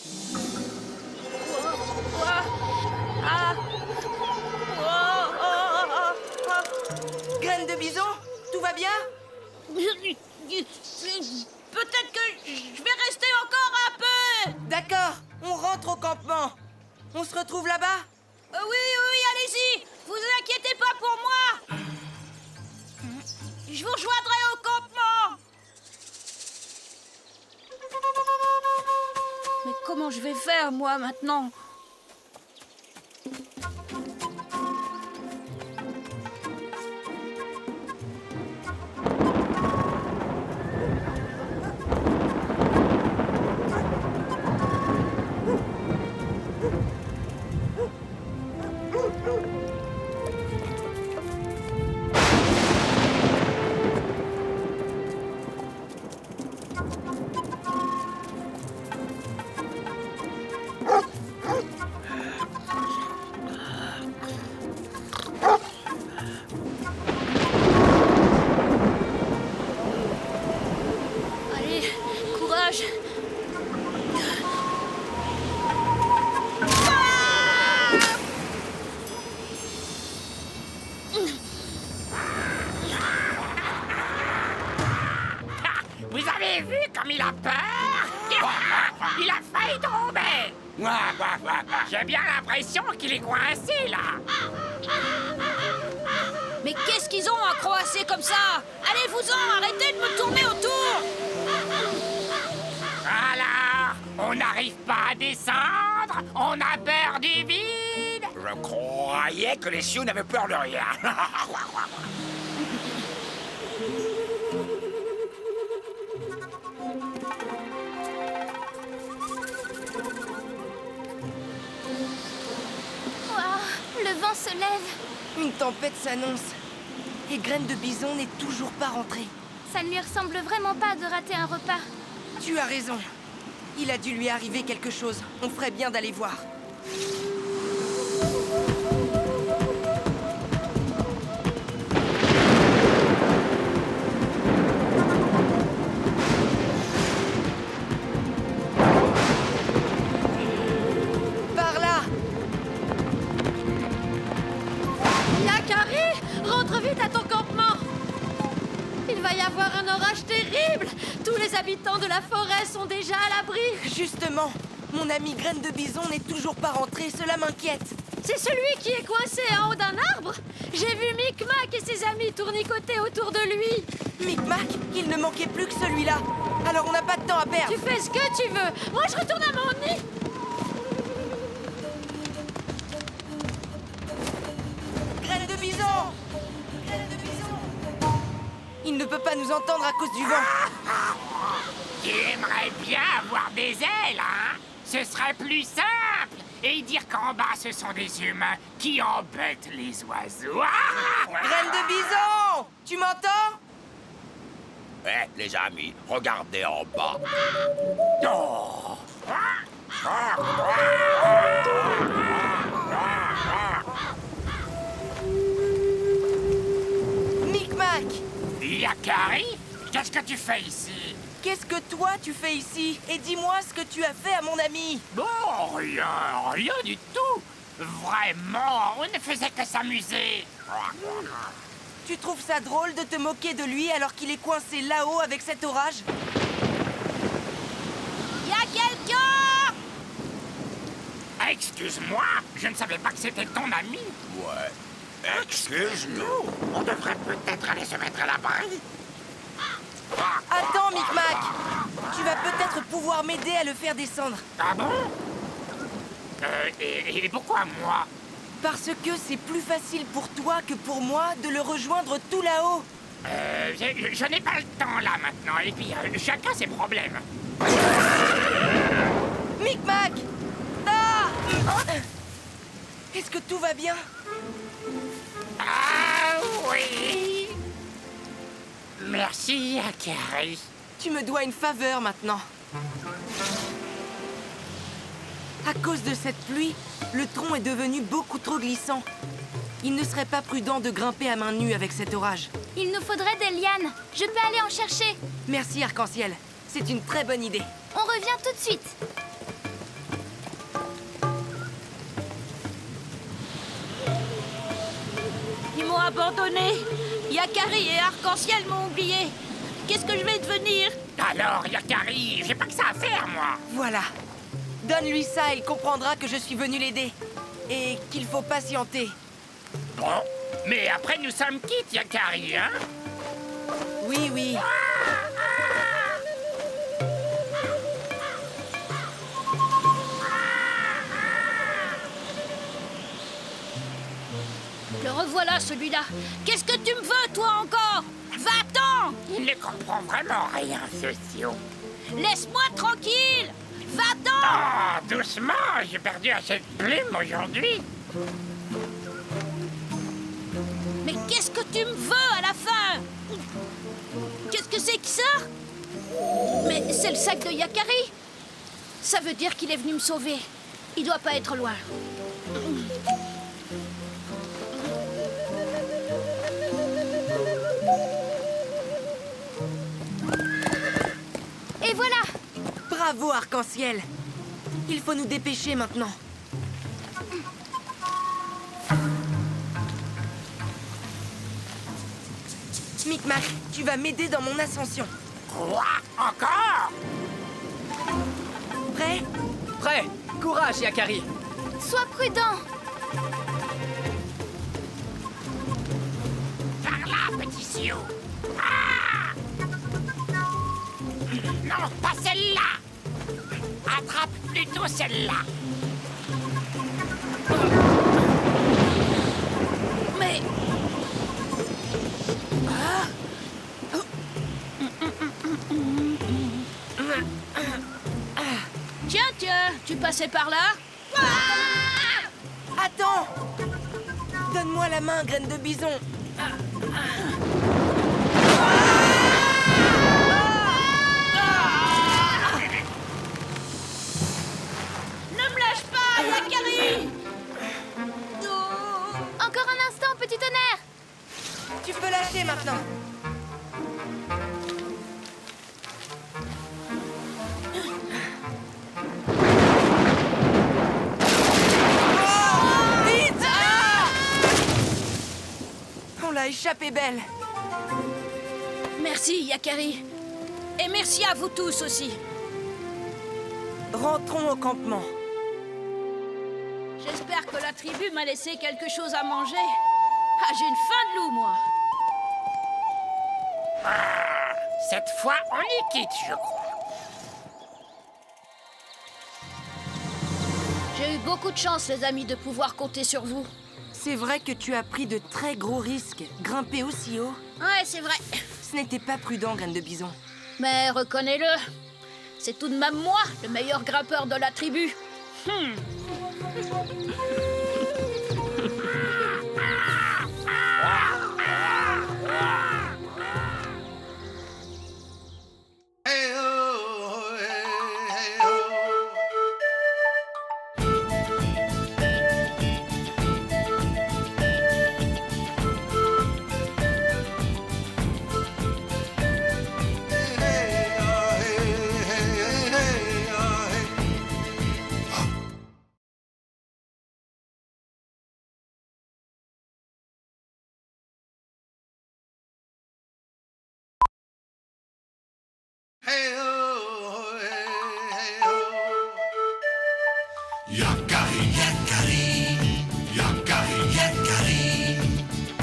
S3: Graine de bison, tout va bien?
S7: Peut-être que je vais rester encore un peu!
S3: D'accord, on rentre au campement. On se retrouve là-bas?
S7: Oui, allez-y! Vous inquiétez pas pour moi! Je vous rejoindrai au campement! Mais comment je vais faire, moi, maintenant? Allez, courage!
S8: Vous avez vu comme il a peur? Il a failli tomber. J'ai bien l'impression qu'il est coincé, là.
S7: Mais qu'est-ce qu'ils ont à croasser comme ça? Allez-vous-en, arrêtez de me tourner autour!
S8: Alors, on n'arrive pas à descendre? On a peur du vide? Je croyais que les Sioux n'avaient peur de rien.
S2: Le vent se lève.
S3: Une tempête s'annonce. Et Graine de bison n'est toujours pas rentrée.
S2: Ça ne lui ressemble vraiment pas de rater un repas.
S3: Tu as raison. Il a dû lui arriver quelque chose. On ferait bien d'aller voir. Par là!
S2: Yakari, rentre vite à ton campement. Il va y avoir un orage terrible. Tous les habitants de la forêt sont déjà à l'abri.
S3: Justement, mon ami Graine de bison n'est toujours pas rentré. Cela m'inquiète.
S2: C'est celui qui est coincé en haut d'un arbre. J'ai vu Micmac et ses amis tournicoter autour de lui.
S3: Micmac, il ne manquait plus que celui-là. Alors on n'a pas de temps à perdre.
S2: Tu fais ce que tu veux. Moi, je retourne à mon nid.
S3: Graine de bison! Graine de bison! Il ne peut pas nous entendre à cause du vent.
S8: Tu aimerais bien avoir des ailes, hein? Ce serait plus simple. Et dire qu'en bas, ce sont des humains qui embêtent les oiseaux.
S3: Graine de bison! Tu m'entends?
S6: Les amis, regardez en bas.
S8: Oh.
S3: Micmac!
S8: Yakari, qu'est-ce que tu fais ici?
S3: Qu'est-ce que toi tu fais ici? Et dis-moi ce que tu as fait à mon ami.
S8: Bon, rien du tout. Vraiment, on ne faisait que s'amuser.
S3: Tu trouves ça drôle de te moquer de lui alors qu'il est coincé là-haut avec cet orage?
S7: Y a quelqu'un?
S8: Excuse-moi, je ne savais pas que c'était ton ami.
S6: Ouais. Excuse-nous.
S8: On devrait peut-être aller se mettre à l'abri.
S3: Attends, Micmac! Tu vas peut-être pouvoir m'aider à le faire descendre.
S8: Ah bon? Et pourquoi moi?
S3: Parce que c'est plus facile pour toi que pour moi de le rejoindre tout là-haut.
S8: Je n'ai pas le temps là maintenant, et puis chacun ses problèmes.
S3: Micmac! Ah! Est-ce que tout va bien?
S8: Ah oui. Merci, Yakari.
S3: Tu me dois une faveur maintenant. À cause de cette pluie, le tronc est devenu beaucoup trop glissant. Il ne serait pas prudent de grimper à main nue avec cet orage.
S2: Il nous faudrait des lianes. Je peux aller en chercher.
S3: Merci, Arc-en-Ciel. C'est une très bonne idée.
S2: On revient tout de suite.
S7: Ils m'ont abandonné. Yakari et Arc-en-Ciel m'ont oublié. Qu'est-ce que je vais devenir?
S8: Alors, Yakari, j'ai pas que ça à faire, moi.
S3: Voilà. Donne-lui ça, il comprendra que je suis venu l'aider. Et qu'il faut patienter.
S8: Bon, mais après nous sommes quittes, Yakari, hein?
S3: Oui, oui.
S7: Le revoilà, celui-là. Qu'est-ce que tu me veux, toi, encore? Va-t'en!
S8: Il ne comprend vraiment rien, Socio.
S7: Laisse-moi tranquille! Va-t'en!
S8: Oh, doucement, j'ai perdu assez de plumes aujourd'hui.
S7: Mais qu'est-ce que tu me veux à la fin? Qu'est-ce que c'est que ça? Mais c'est le sac de Yakari. Ça veut dire qu'il est venu me sauver. Il doit pas être loin.
S2: Et voilà.
S3: Bravo, Arc-en-Ciel. Il faut nous dépêcher maintenant. Micmac, tu vas m'aider dans mon ascension.
S8: Quoi? Encore?
S3: Prêt?
S4: Prêt! Courage, Yakari!
S2: Sois prudent.
S8: Par là, petit Sio. Ah! Non, pas celle-là. Attrape plutôt celle-là.
S7: Mais... Tiens, tu passais par là?
S3: Attends! Donne-moi la main, graine de bison.
S7: Ne me lâche pas, Yakari!
S2: Encore un instant, petit tonnerre.
S3: Tu peux lâcher maintenant. Vite! On l'a échappé belle.
S7: Merci, Yakari. Et merci à vous tous aussi.
S3: Rentrons au campement.
S7: J'espère que la tribu m'a laissé quelque chose à manger. Ah, j'ai une faim de loup, moi.
S8: Cette fois, on est quitte, je crois.
S7: J'ai eu beaucoup de chance, les amis, de pouvoir compter sur vous.
S3: C'est vrai que tu as pris de très gros risques. Grimper aussi haut,
S7: Ouais, c'est vrai.
S3: ce n'était pas prudent, graine de bison.
S7: Mais reconnais-le, c'est tout de même moi, le meilleur grimpeur de la tribu.
S1: Yakari, Yakari, Yakari, Yakari.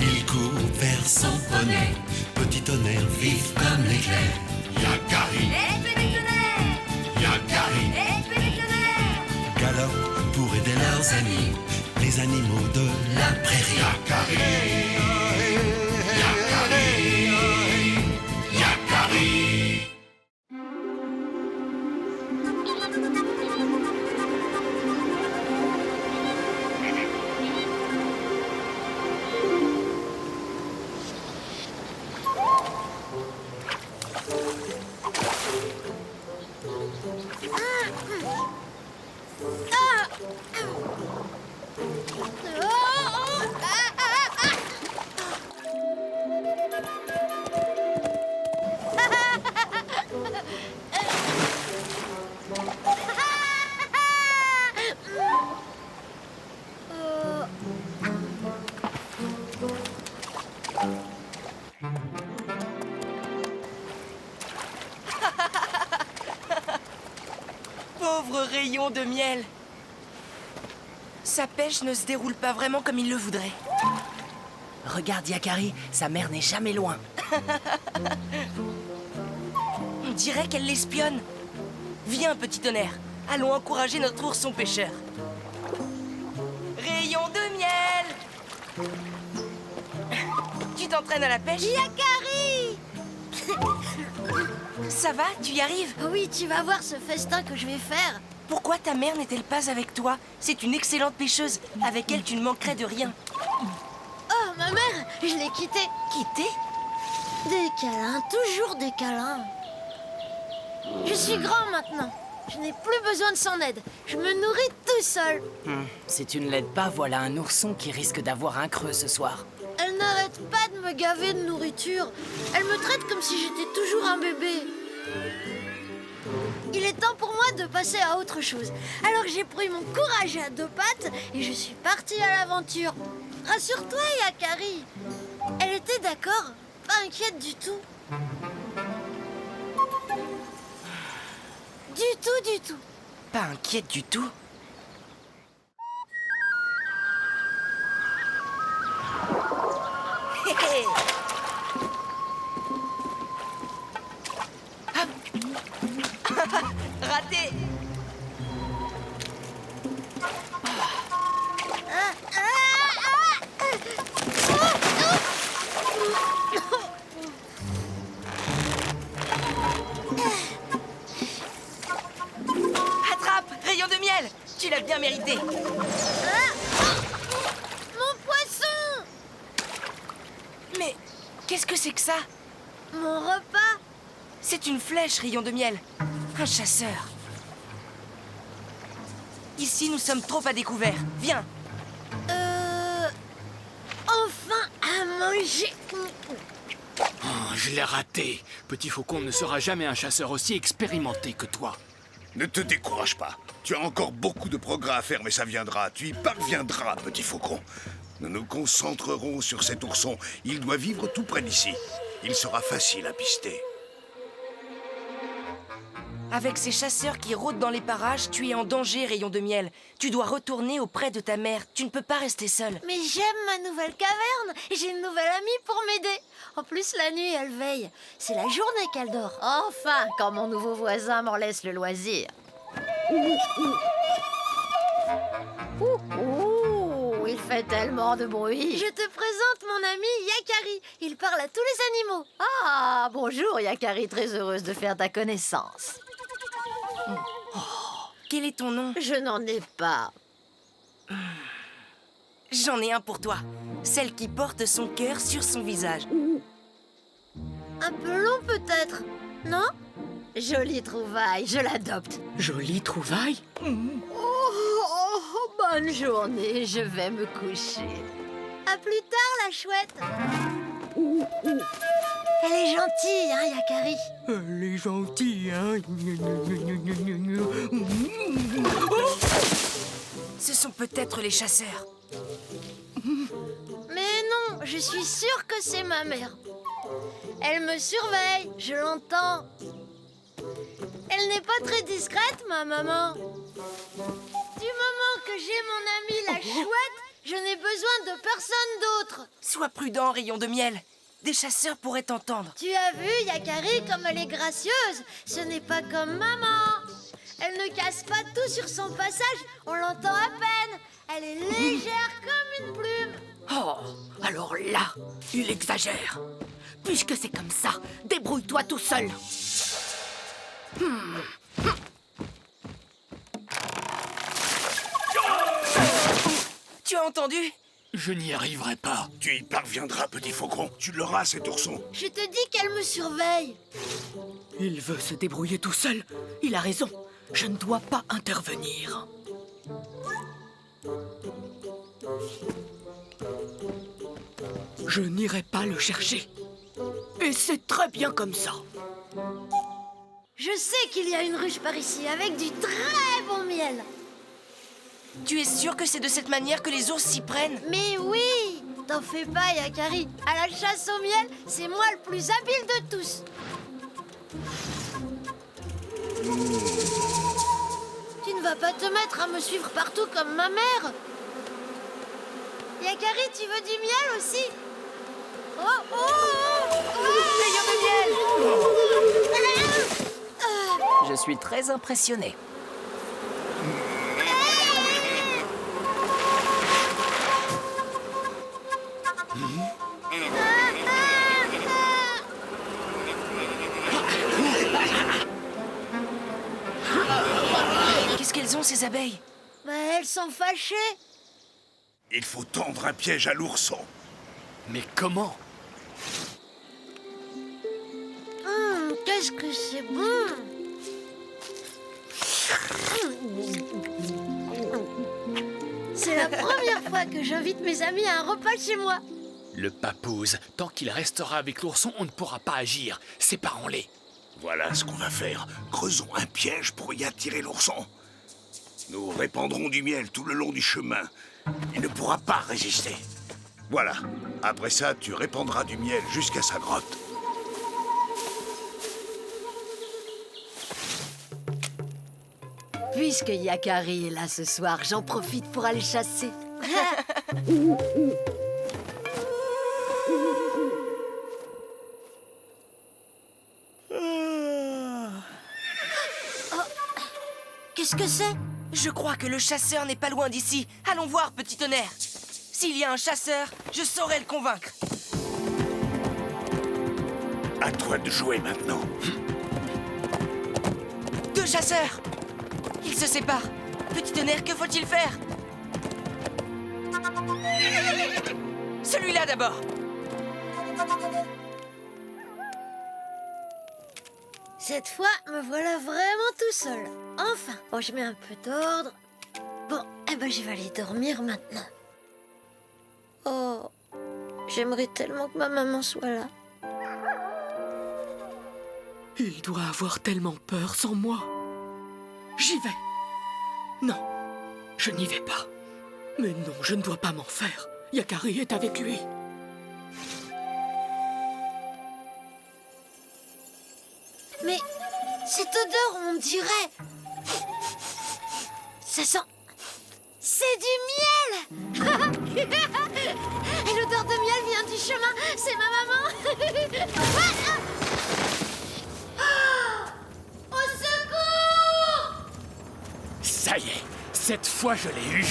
S1: Il court vers son poney, petit tonnerre vif comme l'éclair. Yakari, Yakari, galope pour aider leurs amis, les animaux de la prairie. Yakari, Yakari, Yakari.
S3: Pauvre rayon de miel. Sa pêche ne se déroule pas vraiment comme il le voudrait.
S4: Regarde Yakari, sa mère n'est jamais loin.
S3: On dirait qu'elle l'espionne. Viens, petit tonnerre. Allons encourager notre ourson pêcheur. Rayon de miel. Tu t'entraînes à la pêche?
S2: Yakari!
S3: Ça va? Tu y arrives?
S2: Oui, tu vas voir ce festin que je vais faire.
S3: Pourquoi ta mère n'est-elle pas avec toi? C'est une excellente pêcheuse. Avec elle, tu ne manquerais de rien.
S2: Oh, ma mère, je l'ai quittée.
S3: Quittée?
S2: Des câlins, toujours des câlins. Je suis grand maintenant. Je n'ai plus besoin de son aide. Je me nourris tout seul.
S4: Si tu ne l'aides pas, voilà un ourson qui risque d'avoir un creux ce soir.
S2: Elle n'arrête pas de me gaver de nourriture. Elle me traite comme si j'étais toujours un bébé. Il est temps pour moi de passer à autre chose. Alors j'ai pris mon courage à deux pattes et je suis partie à l'aventure. Rassure-toi, Yakari. Elle était d'accord, pas inquiète du tout. Du tout.
S3: Pas inquiète du tout. Hé hé. Hop. Raté. Attrape, rayon de miel. Tu l'as bien mérité.
S2: Mon poisson!
S3: Mais qu'est-ce que c'est que ça?
S2: Mon repas?
S3: C'est une flèche, rayon de miel. Un chasseur. Ici, nous sommes trop à découvert. Viens.
S2: Enfin à manger.
S11: Oh, je l'ai raté. Petit Faucon ne sera jamais un chasseur aussi expérimenté que toi.
S5: Ne te décourage pas. Tu as encore beaucoup de progrès à faire, mais ça viendra. Tu y parviendras, petit faucon. Nous nous concentrerons sur cet ourson. Il doit vivre tout près d'ici. Il sera facile à pister.
S3: Avec ces chasseurs qui rôdent dans les parages, tu es en danger, rayon de miel. Tu dois retourner auprès de ta mère. Tu ne peux pas rester seul.
S2: Mais j'aime ma nouvelle caverne. J'ai une nouvelle amie pour m'aider. En plus, la nuit, elle veille. C'est la journée qu'elle dort. Enfin, quand mon nouveau voisin m'en laisse le loisir. Il fait tellement de bruit. Je te présente mon ami Yakari. Il parle à tous les animaux. Ah, bonjour Yakari, très heureuse de faire ta connaissance.
S3: Quel est ton nom?
S2: Je n'en ai pas.
S3: J'en ai un pour toi. Celle qui porte son cœur sur son visage.
S2: Un peu long peut-être, non? Jolie trouvaille, je l'adopte.
S11: Jolie trouvaille?
S2: Bonne journée, je vais me coucher. À plus tard, la chouette. Elle est gentille, hein, Yakari?
S11: Elle est gentille, hein?
S3: Ce sont peut-être les chasseurs.
S2: Mais non, je suis sûre que c'est ma mère. Elle me surveille, je l'entends. Elle n'est pas très discrète, ma maman. Du moment que j'ai mon amie la chouette, je n'ai besoin de personne d'autre.
S3: Sois prudent, rayon de miel. Des chasseurs pourraient t'entendre.
S2: Tu as vu, Yakari, comme elle est gracieuse? Ce n'est pas comme maman. Elle ne casse pas tout sur son passage, on l'entend à peine. Elle est légère comme une plume.
S12: Oh, alors là, il exagère. Puisque c'est comme ça, débrouille-toi tout seul.
S3: Tu as entendu?
S11: Je n'y arriverai pas.
S5: Tu y parviendras, petit faucon. Tu l'auras, cet ourson.
S2: Je te dis qu'elle me surveille.
S12: Il veut se débrouiller tout seul. Il a raison. Je ne dois pas intervenir. Je n'irai pas le chercher. Et c'est très bien comme ça.
S2: Je sais qu'il y a une ruche par ici avec du très bon miel.
S3: Tu es sûr que c'est de cette manière que les ours s'y prennent?
S2: Mais oui! T'en fais pas, Yakari. À la chasse au miel, c'est moi le plus habile de tous. Tu ne vas pas te mettre à me suivre partout comme ma mère. Yakari, tu veux du miel aussi? Oh, oh, oh, oh.
S3: Rayon de miel!
S4: Je suis très impressionné.
S3: Qu'est-ce qu'elles ont, ces abeilles?
S2: Bah, elles sont fâchées.
S5: Il faut tendre un piège à l'ourson.
S11: Mais comment?
S2: Qu'est-ce que c'est bon! C'est la première fois que j'invite mes amis à un repas chez moi.
S11: Le papouze, tant qu'il restera avec l'ourson, on ne pourra pas agir. Séparons-les.
S5: Voilà ce qu'on va faire. Creusons un piège pour y attirer l'ourson. Nous répandrons du miel tout le long du chemin. Il ne pourra pas résister. Voilà. Après ça, tu répandras du miel jusqu'à sa grotte.
S2: Puisque Yakari est là ce soir, j'en profite pour aller chasser. Qu'est-ce que c'est?
S3: Je crois que le chasseur n'est pas loin d'ici. Allons voir, petit tonnerre. S'il y a un chasseur, je saurai le convaincre.
S5: À toi de jouer maintenant.
S3: Deux chasseurs! Ils se séparent. Petit tonnerre, que faut-il faire? Celui-là d'abord.
S2: Cette fois, me voilà vraiment tout seul. Enfin, bon, je mets un peu d'ordre. Bon, eh ben, je vais aller dormir maintenant. Oh, j'aimerais tellement que ma maman soit là.
S12: Il doit avoir tellement peur sans moi. J'y vais. Non, je n'y vais pas. Mais non, je ne dois pas m'en faire. Yakari est avec lui.
S2: Mais cette odeur, on dirait... Ça sent... C'est du miel. Et l'odeur de miel vient du chemin. C'est ma maman. Au secours!
S11: Ça y est, cette fois je l'ai eu,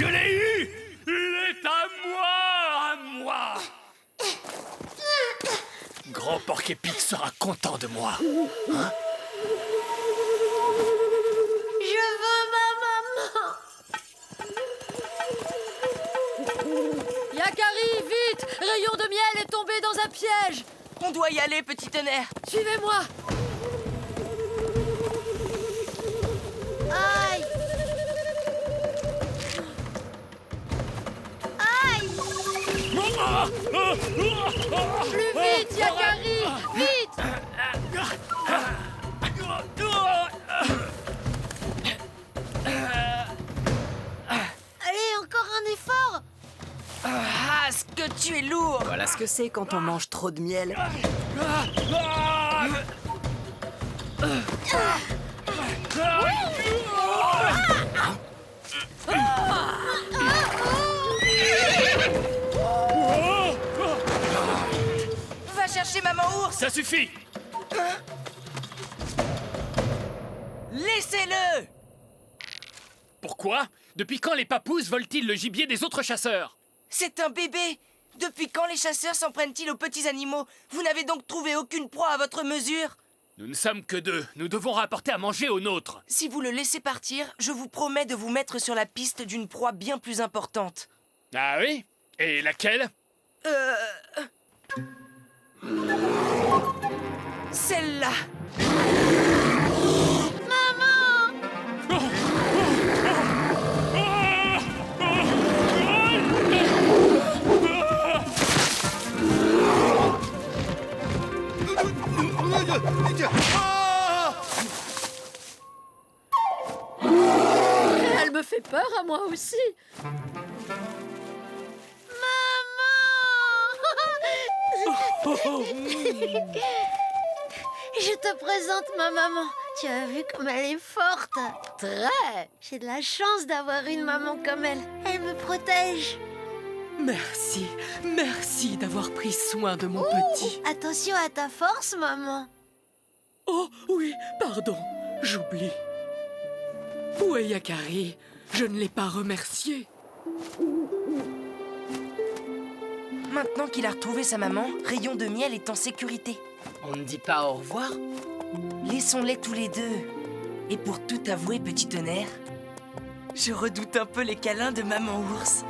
S11: Il est à moi, Grand Porc-Épic sera content de moi. Hein?
S2: Je veux ma maman.
S7: Yakari, vite! Rayon de miel est tombé dans un piège!
S3: On doit y aller, petit tonnerre.
S7: Suivez-moi!
S2: Aïe! Aïe!
S7: Plus vite, Yakari! Vite!
S2: Allez, encore un effort!
S3: Ah, ce que tu es lourd!
S4: Voilà ce que c'est quand on mange trop de miel.
S3: Va chercher maman ours!
S11: Ça suffit!
S3: Laissez-le!
S11: Pourquoi? Depuis quand les papouses volent-ils le gibier des autres chasseurs?
S3: C'est un bébé! Depuis quand les chasseurs s'en prennent-ils aux petits animaux? Vous n'avez donc trouvé aucune proie à votre mesure?
S11: Nous ne sommes que deux. Nous devons rapporter à manger aux nôtres.
S3: Si vous le laissez partir, je vous promets de vous mettre sur la piste d'une proie bien plus importante.
S11: Ah oui? Et laquelle?
S3: Celle-là!
S2: Maman!
S7: fait peur à moi aussi.
S2: Je te présente ma maman. Tu as vu comme elle est forte? Très. J'ai de la chance d'avoir une maman comme elle. Elle me protège.
S12: Merci, merci d'avoir pris soin de mon petit.
S2: Attention à ta force, maman.
S12: Oh oui, pardon, j'oublie. Où est Yakari? Je ne l'ai pas remercié.
S3: Maintenant qu'il a retrouvé sa maman, Rayon de Miel est en sécurité.
S4: On ne dit pas au revoir?
S3: Laissons-les tous les deux. Et pour tout avouer, petit tonnerre, je redoute un peu les câlins de maman ours.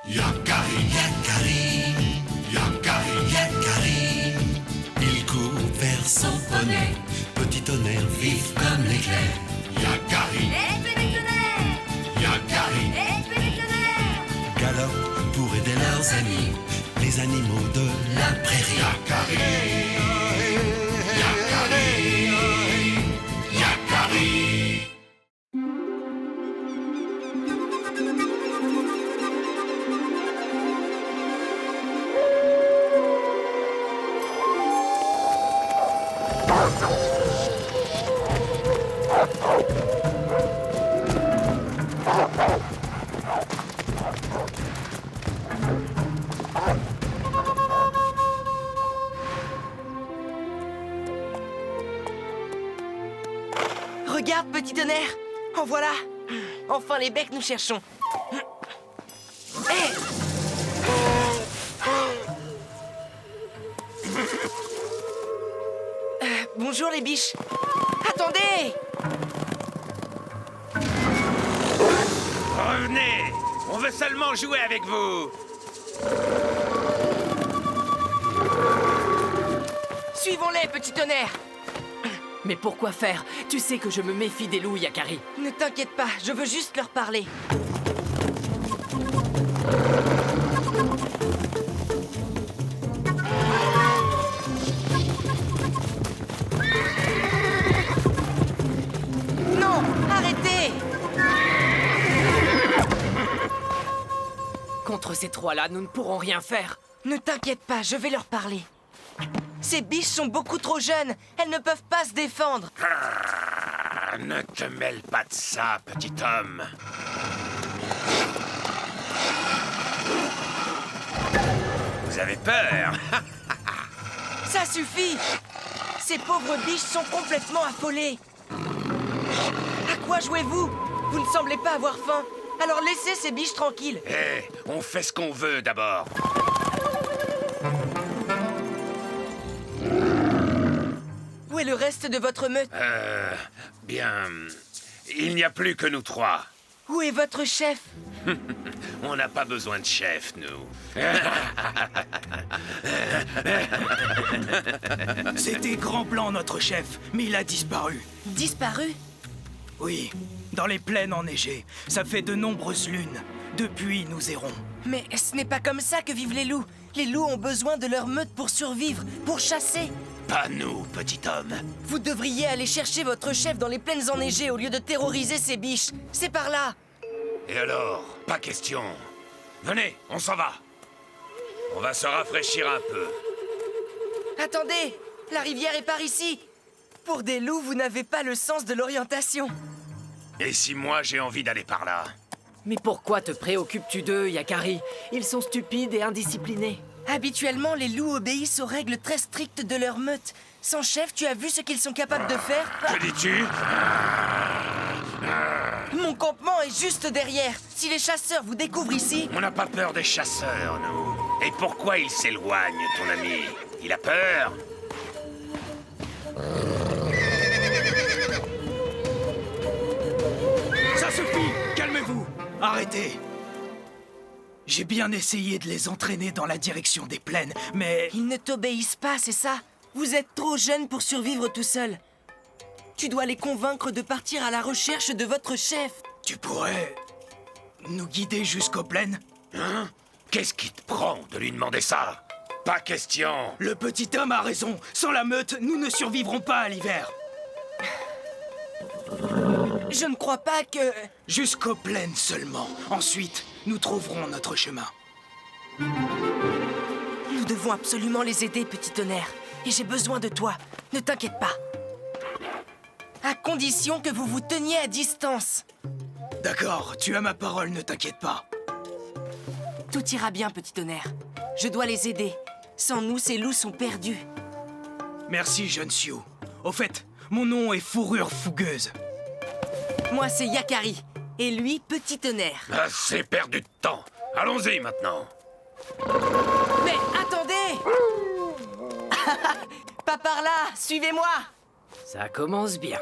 S1: Yakari, Yakari, Yakari, Yakari. Il court vers son poney, petit tonnerre vif comme l'éclair. Yakari, Yakari, galope pour aider leurs amis, les animaux de la prairie. Yakari, Yakari, Yakari.
S3: Regarde, petit tonnerre. En voilà. Enfin les becs nous cherchons. Hé! Bonjour les biches. Attendez!
S6: Revenez! On veut seulement jouer avec vous!
S3: Suivons-les, petit tonnerre.
S12: Mais pourquoi faire? Tu sais que je me méfie des loups, Yakari.
S3: Ne t'inquiète pas, je veux juste leur parler. Non, arrêtez!
S12: Contre ces trois-là, nous ne pourrons rien faire.
S3: Ne t'inquiète pas, je vais leur parler. Ces biches sont beaucoup trop jeunes. Elles ne peuvent pas se défendre.
S6: Ah, ne te mêle pas de ça, petit homme. Vous avez peur?
S3: Ça suffit! Ces pauvres biches sont complètement affolées. À quoi jouez-vous? Vous ne semblez pas avoir faim. Alors laissez ces biches tranquilles.
S6: Hé, on fait ce qu'on veut d'abord.
S3: Où est le reste de votre meute?
S6: Bien... Il n'y a plus que nous trois.
S3: Où est votre chef?
S6: On n'a pas besoin de chef, nous.
S11: C'était grand plan, notre chef, mais il a disparu.
S3: Disparu?
S11: Oui, dans les plaines enneigées. Ça fait de nombreuses lunes. Depuis, nous errons.
S3: Mais ce n'est pas comme ça que vivent les loups. Les loups ont besoin de leur meute pour survivre, pour chasser.
S6: Pas nous, petit homme.
S3: Vous devriez aller chercher votre chef dans les plaines enneigées au lieu de terroriser ces biches. C'est par là.
S6: Et alors? Pas question. Venez, on s'en va. On va se rafraîchir un peu.
S3: Attendez, la rivière est par ici. Pour des loups, vous n'avez pas le sens de l'orientation.
S6: Et si moi j'ai envie d'aller par là?
S12: Mais pourquoi te préoccupes-tu d'eux, Yakari? Ils sont stupides et indisciplinés.
S3: Habituellement, les loups obéissent aux règles très strictes de leur meute. Sans chef, tu as vu ce qu'ils sont capables de faire?
S6: Que dis-tu?
S3: Mon campement est juste derrière. Si les chasseurs vous découvrent ici...
S6: On n'a pas peur des chasseurs, nous. Et pourquoi il s'éloigne, ton ami? Il a peur?
S11: Ça suffit! Calmez-vous! Arrêtez! J'ai bien essayé de les entraîner dans la direction des plaines, mais...
S3: Ils ne t'obéissent pas, c'est ça? Vous êtes trop jeune pour survivre tout seul. Tu dois les convaincre de partir à la recherche de votre chef.
S11: Tu pourrais... nous guider jusqu'aux plaines?
S6: Hein? Qu'est-ce qui te prend de lui demander ça? Pas question!
S11: Le petit homme a raison. Sans la meute, nous ne survivrons pas à l'hiver.
S3: Je ne crois pas que...
S11: Jusqu'aux plaines seulement. Ensuite, nous trouverons notre chemin.
S3: Nous devons absolument les aider, petit tonnerre. Et j'ai besoin de toi. Ne t'inquiète pas. À condition que vous vous teniez à distance.
S11: D'accord, tu as ma parole, ne t'inquiète pas.
S3: Tout ira bien, petit tonnerre. Je dois les aider. Sans nous, ces loups sont perdus.
S11: Merci, jeune Sioux. Au fait, mon nom est Fourrure Fougueuse.
S3: Moi, c'est Yakari. Et lui, petit tonnerre.
S6: Assez perdu de temps. Allons-y maintenant.
S3: Mais attendez! Pas par là, suivez-moi!
S4: Ça commence bien.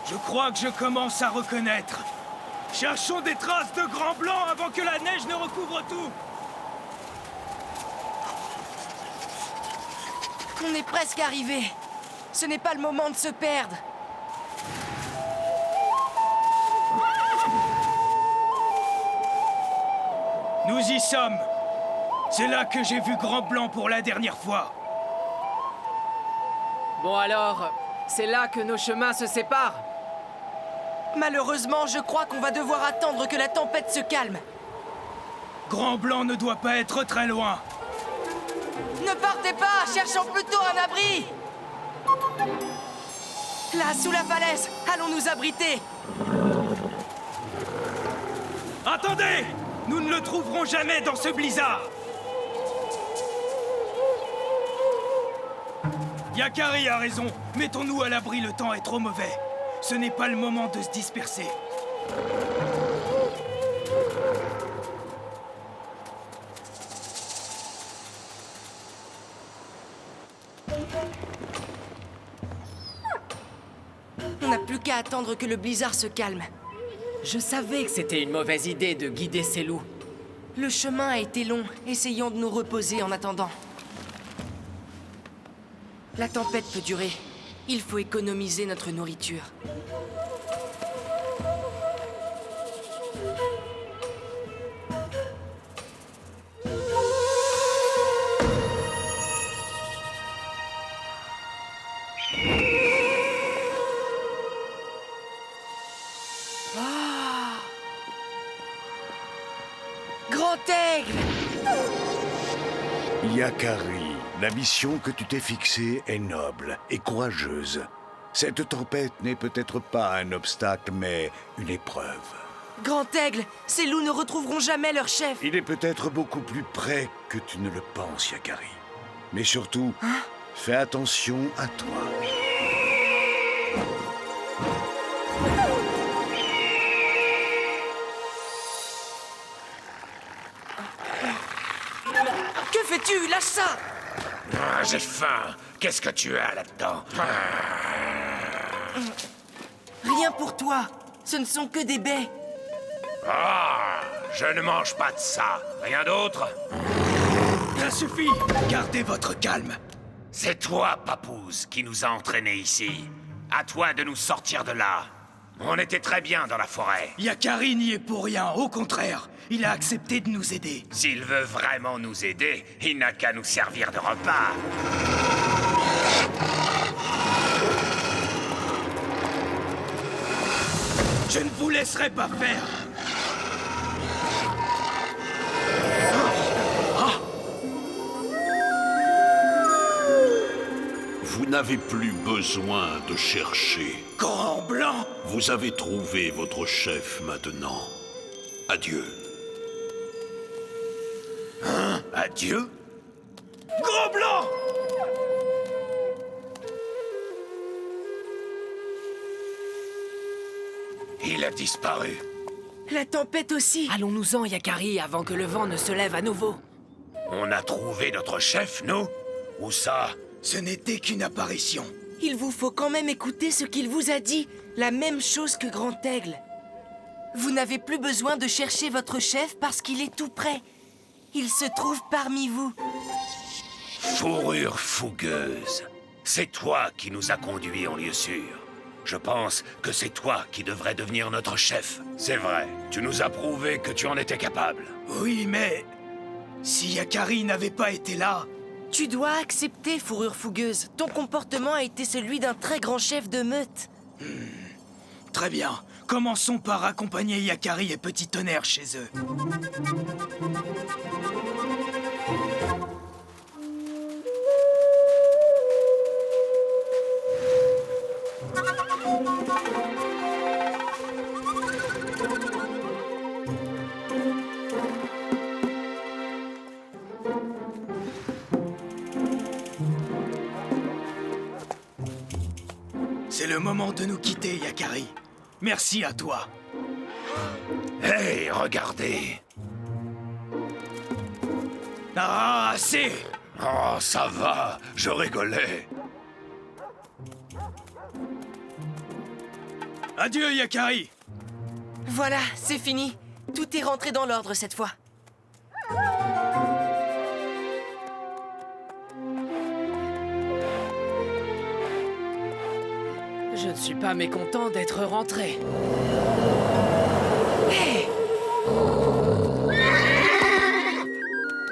S11: Je crois que je commence à reconnaître. Cherchons des traces de Grand Blanc avant que la neige ne recouvre tout.
S3: On est presque arrivé. Ce n'est pas le moment de se perdre.
S11: Nous y sommes. C'est là que j'ai vu Grand Blanc pour la dernière fois.
S4: Bon alors, c'est là que nos chemins se séparent.
S3: Malheureusement, je crois qu'on va devoir attendre que la tempête se calme.
S11: Grand Blanc ne doit pas être très loin.
S3: Ne partez pas, cherchons plutôt un abri. Là, sous la falaise, allons nous abriter.
S11: Attendez! Nous ne le trouverons jamais dans ce blizzard. Yakari a raison. Mettons-nous à l'abri, le temps est trop mauvais. Ce n'est pas le moment de se disperser.
S3: On n'a plus qu'à attendre que le blizzard se calme.
S4: Je savais que c'était une mauvaise idée de guider ces loups.
S3: Le chemin a été long. Essayons de nous reposer en attendant. La tempête peut durer. Il faut économiser notre nourriture. Ah! Grand aigle!
S10: Yakari, la mission que tu t'es fixée est noble et courageuse. Cette tempête n'est peut-être pas un obstacle, mais une épreuve.
S3: Grand aigle, ces loups ne retrouveront jamais leur chef.
S10: Il est peut-être beaucoup plus près que tu ne le penses, Yakari. Mais surtout, fais attention à toi.
S3: Que fais-tu? Lâche ça!
S6: Ah, j'ai faim. Qu'est-ce que tu as là-dedans?
S3: Rien pour toi. Ce ne sont que des baies.
S6: Ah, je ne mange pas de ça. Rien d'autre?
S11: Ça suffit. Gardez votre calme.
S6: C'est toi, Papouze, qui nous a entraînés ici. À toi de nous sortir de là. On était très bien dans la forêt.
S11: Yakari n'y est pour rien. Au contraire, il a accepté de nous aider.
S6: S'il veut vraiment nous aider, il n'a qu'à nous servir de repas.
S11: Je ne vous laisserai pas faire.
S9: n'avez plus besoin de chercher.
S11: Grand Blanc!
S9: Vous avez trouvé votre chef maintenant. Adieu.
S6: Hein? Adieu?
S11: Grand Blanc!
S6: Il a disparu.
S3: La tempête aussi.
S4: Allons-nous-en, Yakari, avant que le vent ne se lève à nouveau.
S6: On a trouvé notre chef, nous? Où ça?
S11: Ce n'était qu'une apparition.
S3: Il vous faut quand même écouter ce qu'il vous a dit. La même chose que Grand Aigle. Vous n'avez plus besoin de chercher votre chef parce qu'il est tout près. Il se trouve parmi vous.
S6: Fourrure fougueuse. C'est toi qui nous as conduits en lieu sûr. Je pense que c'est toi qui devrais devenir notre chef. C'est vrai, tu nous as prouvé que tu en étais capable.
S11: Oui, mais... si Yakari n'avait pas été là...
S3: Tu dois accepter, Fourrure Fougueuse. Ton comportement a été celui d'un très grand chef de meute.
S11: Très bien. Commençons par accompagner Yakari et Petit Tonnerre chez eux. C'est le moment de nous quitter, Yakari. Merci à toi.
S6: Hey, regardez!
S11: Ah, assez!
S6: Oh, ça va, je rigolais.
S11: Adieu, Yakari!
S3: Voilà, c'est fini. Tout est rentré dans l'ordre cette fois.
S4: Je ne suis pas mécontent d'être rentré.
S3: Hé!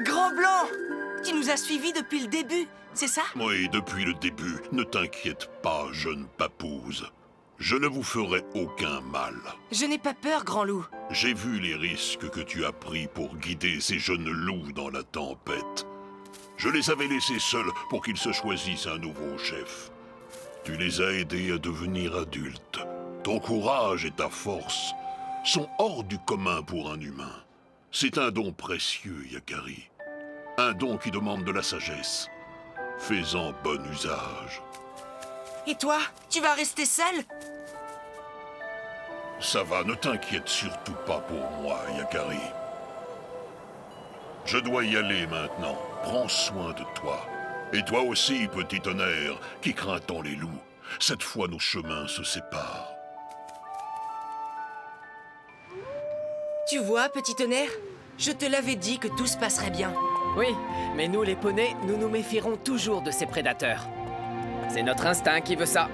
S3: Grand Blanc! Tu nous as suivis depuis le début, c'est ça?
S9: Oui, depuis le début. Ne t'inquiète pas, jeune papouze. Je ne vous ferai aucun mal.
S3: Je n'ai pas peur, Grand Loup.
S9: J'ai vu les risques que tu as pris pour guider ces jeunes loups dans la tempête. Je les avais laissés seuls pour qu'ils se choisissent un nouveau chef. Tu les as aidés à devenir adultes. Ton courage et ta force sont hors du commun pour un humain. C'est un don précieux, Yakari. Un don qui demande de la sagesse. Fais-en bon usage.
S3: Et toi, tu vas rester seul?
S9: Ça va, ne t'inquiète surtout pas pour moi, Yakari. Je dois y aller maintenant. Prends soin de toi. Et toi aussi, Petit Tonnerre, qui craint tant les loups. Cette fois, nos chemins se séparent.
S3: Tu vois, Petit Tonnerre, je te l'avais dit que tout se passerait bien.
S4: Oui, mais nous, les poneys, nous nous méfierons toujours de ces prédateurs. C'est notre instinct qui veut ça.